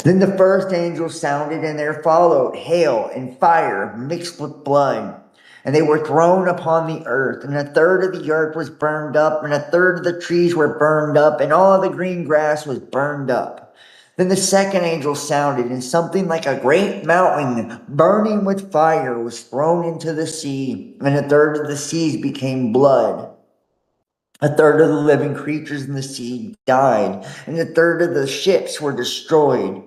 Then the first angel sounded, and there followed hail and fire mixed with blood. And they were thrown upon the earth, and a third of the earth was burned up, and a third of the trees were burned up, and all the green grass was burned up. Then the second angel sounded, and something like a great mountain burning with fire was thrown into the sea, and a third of the seas became blood. A third of the living creatures in the sea died, and a third of the ships were destroyed.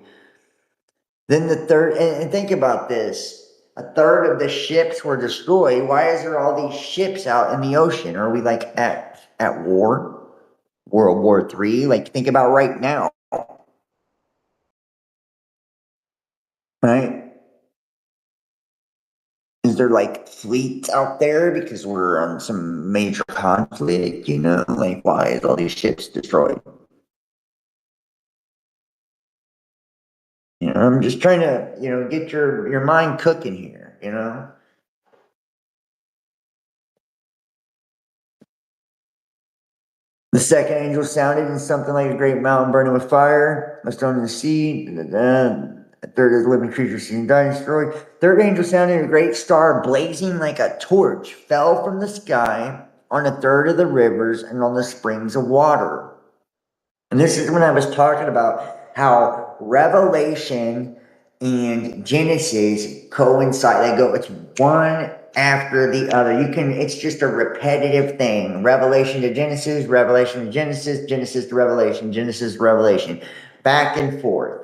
Then the third, and think about this. A third of the ships were destroyed. Why is there all these ships out in the ocean? Are we at war? World War III? Think about right now. Right? their like fleets out there because we're on some major conflict, like why is all these ships destroyed? I'm just trying to, get your mind cooking here, The second angel sounded, and something like a great mountain burning with fire was thrown in the sea. A third of the living creatures seen died and destroyed. Third angel sounded, and a great star blazing like a torch fell from the sky on a third of the rivers and on the springs of water. And this is when I was talking about how Revelation and Genesis coincide. They go, it's one after the other. It's just a repetitive thing. Revelation to Genesis, Revelation to Genesis, Genesis to Revelation, Genesis to Revelation. Back and forth.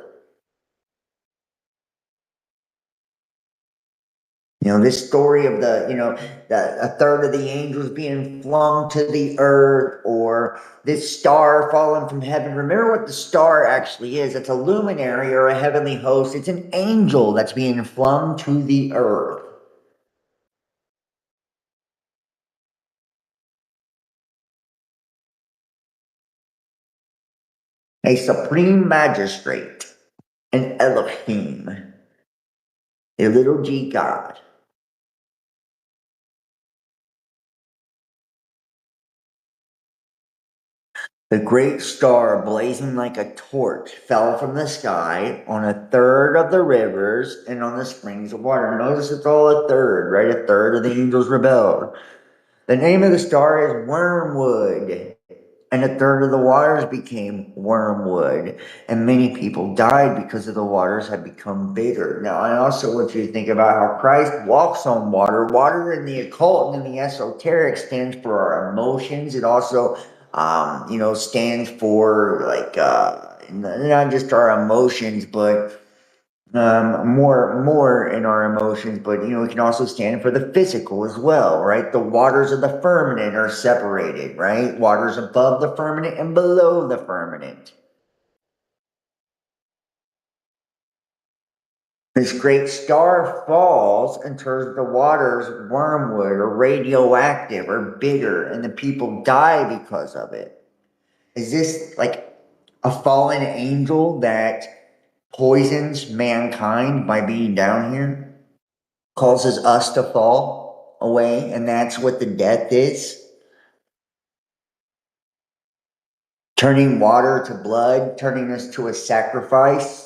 This story of a third of the angels being flung to the earth, or this star falling from heaven. Remember what the star actually is. It's a luminary or a heavenly host. It's an angel that's being flung to the earth. A supreme magistrate, an Elohim, a little g God. The great star, blazing like a torch, fell from the sky on a third of the rivers and on the springs of water. Notice it's all a third, right? A third of the angels rebelled. The name of the star is Wormwood, and a third of the waters became wormwood, and many people died because of the waters had become bitter. Now, I also want you to think about how Christ walks on water. Water in the occult and in the esoteric stands for our emotions. It also stands for not just our emotions, but more in our emotions, but it can also stand for the physical as well, right? The waters of the firmament are separated, right? Waters above the firmament and below the firmament. This great star falls and turns the waters wormwood or radioactive or bitter, and the people die because of it. Is this like a fallen angel that poisons mankind by being down here? Causes us to fall away, and that's what the death is? Turning water to blood, turning us to a sacrifice.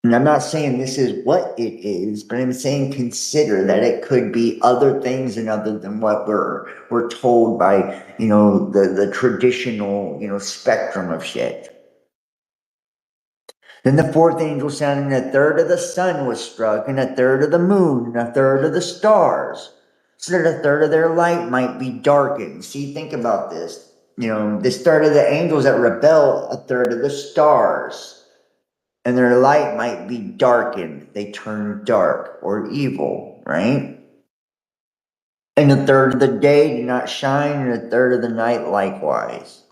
And I'm not saying this is what it is, but I'm saying consider that it could be other things and other than what we're told by the traditional spectrum of shit. Then the fourth angel sounded, and a third of the sun was struck, and a third of the moon, and a third of the stars, so that a third of their light might be darkened. See, think about this. This third of the angels that rebel, a third of the stars, and their light might be darkened. They turn dark or evil, right? And a third of the day did not shine, and a third of the night likewise.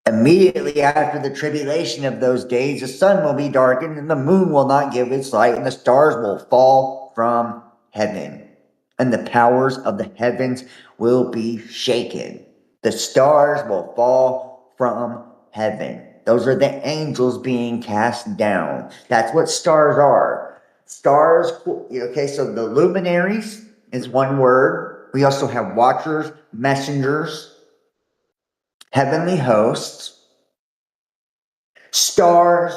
Immediately after the tribulation of those days, the sun will be darkened, and the moon will not give its light, and the stars will fall from heaven, and the powers of the heavens will be shaken. The stars will fall from heaven. Those are the angels being cast down. That's what stars are. Stars, okay, so the luminaries is one word. We also have watchers, messengers, heavenly hosts, stars,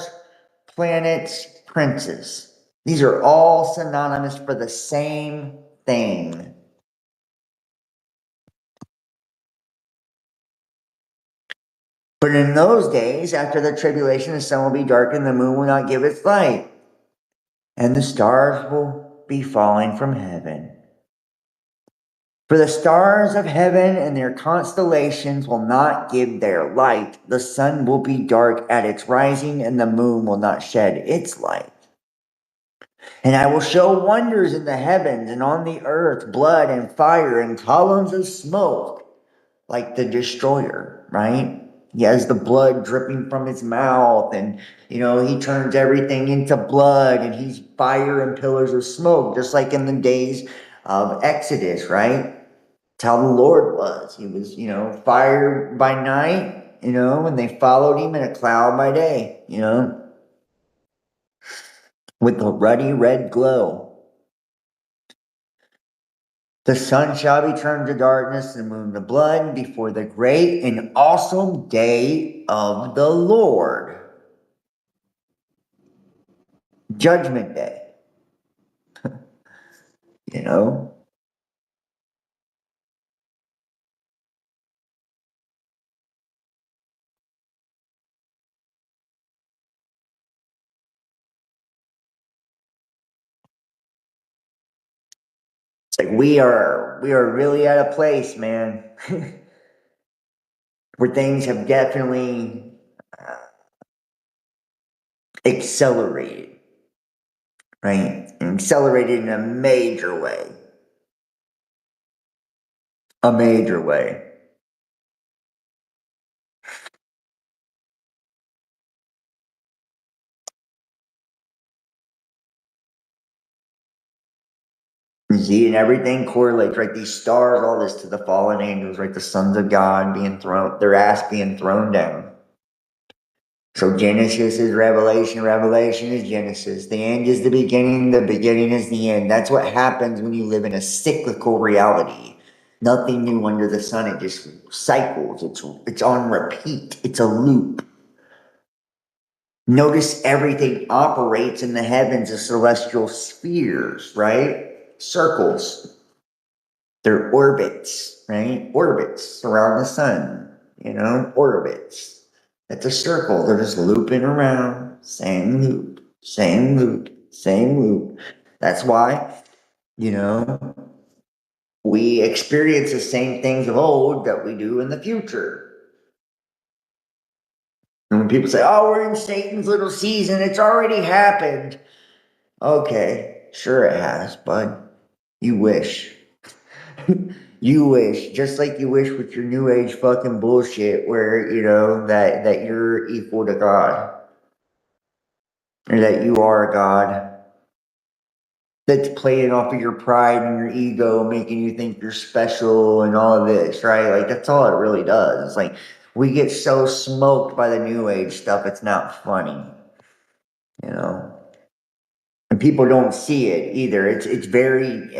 planets, princes. These are all synonymous for the same thing. But in those days, after the tribulation, the sun will be darkened, the moon will not give its light, and the stars will be falling from heaven. For the stars of heaven and their constellations will not give their light. The sun will be dark at its rising, and the moon will not shed its light. And I will show wonders in the heavens and on the earth, blood and fire and columns of smoke, like the destroyer, right? He has the blood dripping from his mouth, and he turns everything into blood, and he's fire and pillars of smoke, just like in the days of Exodus, right? That's how the Lord was. He was, fire by night, and they followed him in a cloud by day, with a ruddy red glow. The sun shall be turned to darkness, and the moon to blood before the great and awesome day of the Lord. Judgment Day. you know? It's like we are really at a place, man, where things have definitely accelerated, right? And accelerated in a major way. A major way. You see, and everything correlates, right? These stars, all this to the fallen angels, right? The sons of God being thrown, their ass being thrown down. So Genesis is Revelation, Revelation is Genesis. The end is the beginning is the end. That's what happens when you live in a cyclical reality. Nothing new under the sun. It just cycles. It's on repeat. It's a loop. Notice everything operates in the heavens as celestial spheres, right? Circles. They're orbits, right? Orbits around the sun, orbits. It's a circle. They're just looping around, same loop, same loop, same loop. That's why, we experience the same things of old that we do in the future. And when people say, oh, we're in Satan's little season, it's already happened. Okay, sure it has, bud. You wish. You wish, just like you wish with your new age fucking bullshit where, that you're equal to God. Or that you are God. That's playing off of your pride and your ego, making you think you're special and all of this, right? Like, that's all it really does. It's like, we get so smoked by the new age stuff, it's not funny. And people don't see it either. It's very,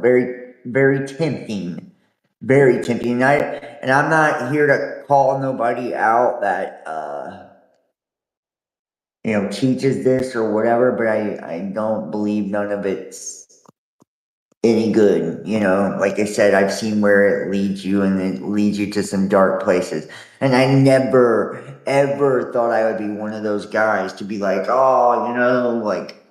very, very tempting. Very tempting. And I'm not here to call nobody out that teaches this or whatever, but I don't believe none of it's any good. Like I said, I've seen where it leads you, and it leads you to some dark places. And I never ever thought I would be one of those guys to be like, oh, like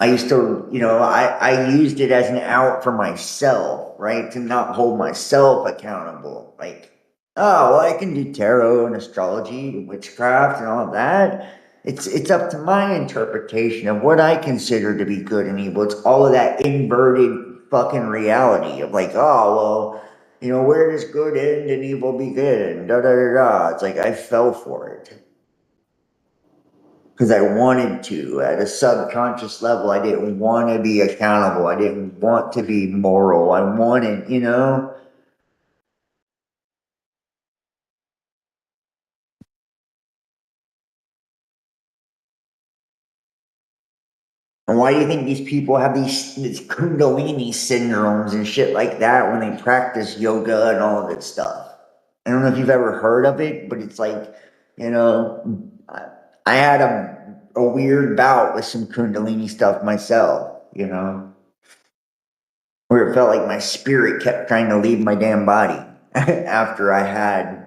I used to, I used it as an out for myself, right? To not hold myself accountable. Like, oh, well, I can do tarot and astrology and witchcraft and all of that. It's up to my interpretation of what I consider to be good and evil. It's all of that inverted fucking reality of like, oh, well, where does good end and evil begin? And da da da da. It's like I fell for it because I wanted to at a subconscious level. I didn't want to be accountable. I didn't want to be moral. I wanted, And why do you think these people have these Kundalini syndromes and shit like that when they practice yoga and all of this stuff? I don't know if you've ever heard of it, but it's like, I had a weird bout with some Kundalini stuff myself, where it felt like my spirit kept trying to leave my damn body after I had,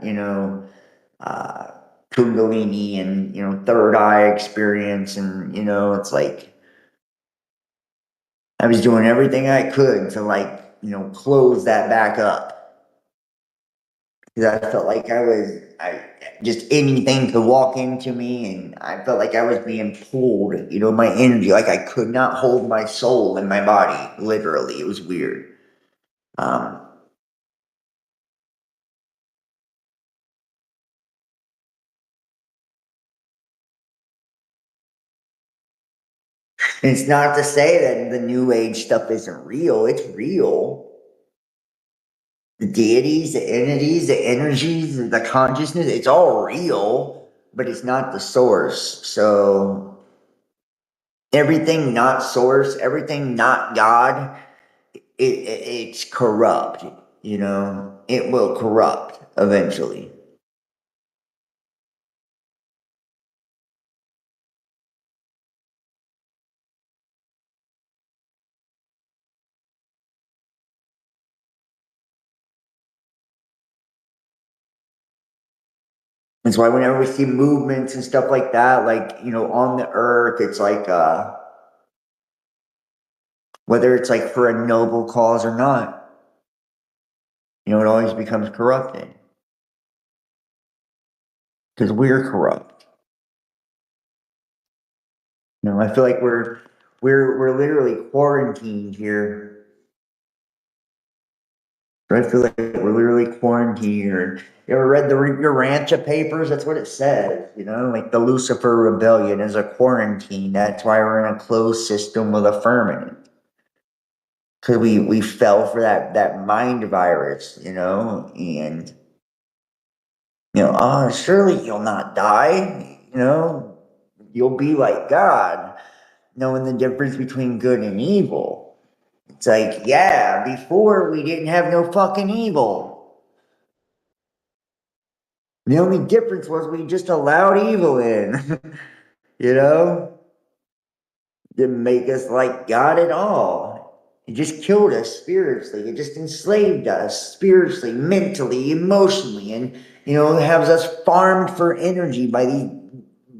uh, Kundalini and, third eye experience. And, it's like I was doing everything I could to, like, close that back up. Because I felt like just anything could walk into me, and I felt like I was being pulled, my energy, like I could not hold my soul in my body, literally. It was weird. Um, It's not to say that the New Age stuff isn't real. It's real. The deities, the entities, the energies, the consciousness, it's all real, but it's not the source. So everything not source, everything not God, it's corrupt. It will corrupt eventually. That's why whenever we see movements and stuff like that, like, on the earth, it's like, whether it's like for a noble cause or not, it always becomes corrupted because we're corrupt. I feel like we're literally quarantined here. I feel like we're literally quarantined here. You ever read the Urantia papers? That's what it says. Like the Lucifer Rebellion is a quarantine. That's why we're in a closed system with a firmament. Because we fell for that mind virus, and surely you'll not die, you'll be like God, knowing the difference between good and evil. It's like, yeah, before we didn't have no fucking evil. The only difference was we just allowed evil in, you know? Didn't make us like God at all. It just killed us spiritually. It just enslaved us spiritually, mentally, emotionally, and, has us farmed for energy by these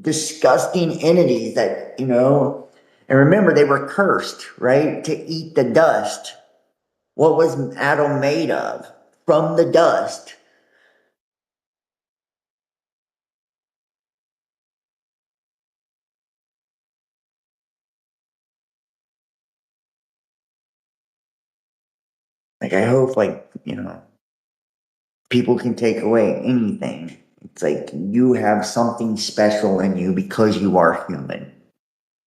disgusting entities that, and remember, they were cursed, right? To eat the dust. What was Adam made of? From the dust. Like, I hope, people can take away anything. It's like you have something special in you because you are human.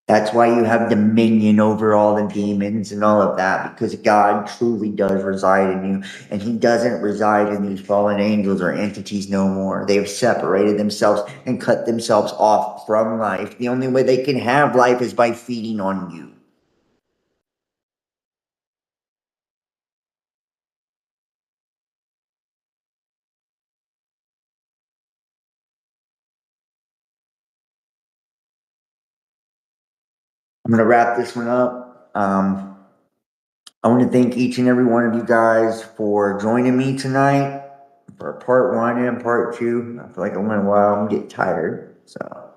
That's why you have dominion over all the demons and all of that, because God truly does reside in you, and He doesn't reside in these fallen angels or entities no more. They have separated themselves and cut themselves off from life. The only way they can have life is by feeding on you. I'm going to wrap this one up. I want to thank each and every one of you guys for joining me tonight for part one and part two. I feel like I went a while. I'm getting tired. So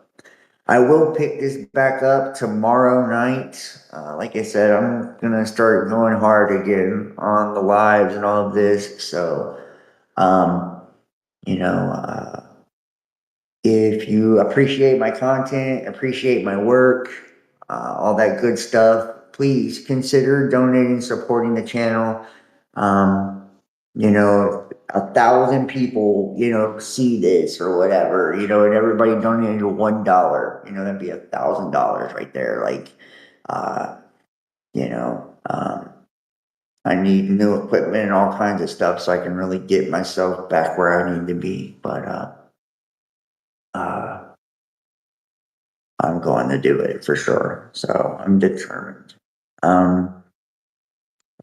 I will pick this back up tomorrow night. Like I said, I'm going to start going hard again on the lives and all of this. So, um, you know, uh, if you appreciate my content, appreciate my work, all that good stuff, please consider donating, supporting the channel. Um, 1,000 people, see this or whatever, and everybody donated $1, that'd be $1,000 right there. Like, uh, you know, um, I need new equipment and all kinds of stuff so I can really get myself back where I need to be. But, uh, I'm going to do it for sure. So I'm determined. Um,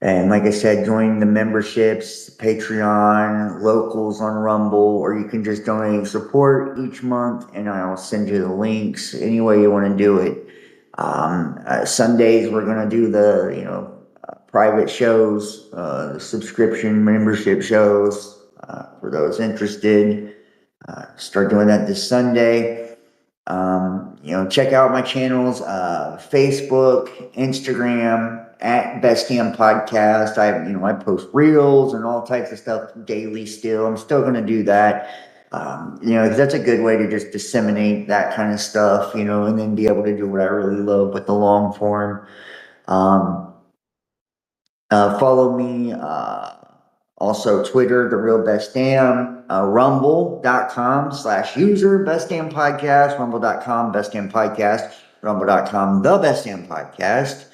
and like I said, join the memberships, Patreon, locals on Rumble, or you can just donate and support each month, and I'll send you the links any way you want to do it. Sundays we're gonna do the private shows, subscription membership shows for those interested. Start doing that this Sunday. Check out my channels, Facebook, Instagram, at Best Damn Podcast. I post reels and all types of stuff daily still. I'm still going to do that. 'Cause that's a good way to just disseminate that kind of stuff, and then be able to do what I really love with the long form. Um, Follow me, also Twitter, The Real Best Damn, rumble.com/user Best Damn Podcast, rumble.com Best Damn Podcast. Rumble.com, The Best Damn Podcast,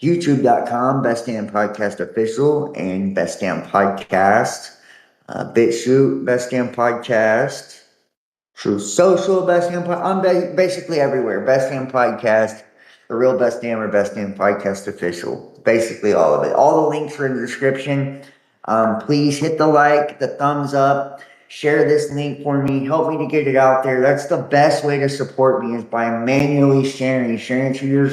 YouTube.com, Best Damn Podcast Official, and Best Damn Podcast, BitChute, Best Damn Podcast, True Social, Best Damn Podcast. I'm basically everywhere. Best Damn Podcast, The Real Best Damn, or Best Damn Podcast Official. Basically all of it. All the links are in the description. Please hit the like, the thumbs up, share this link for me, help me to get it out there. That's the best way to support me, is by manually sharing it to your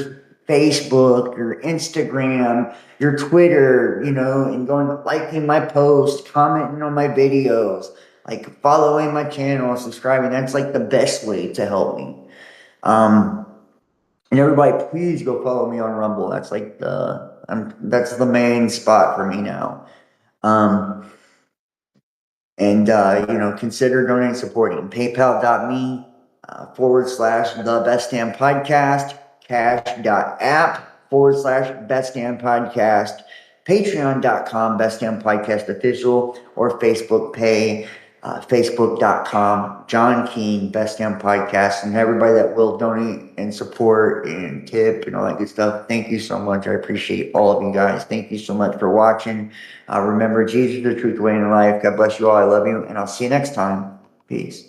Facebook, your Instagram, your Twitter, and going liking my posts, commenting on my videos, like following my channel, subscribing. That's like the best way to help me. And everybody, please go follow me on Rumble. That's like that's the main spot for me now. Consider donating, supporting. PayPal.me / The Best Damn Podcast. Cash.app / Best Damn Podcast. Patreon.com Best Damn Podcast Official, or Facebook Pay. Facebook.com John Keene Best Damn Podcast. And everybody that will donate and support and tip and all that good stuff, thank you so much. I appreciate all of you guys. Thank you so much for watching. Remember, Jesus is the truth, the way, and the life. God bless you all. I love you, and I'll see you next time. Peace.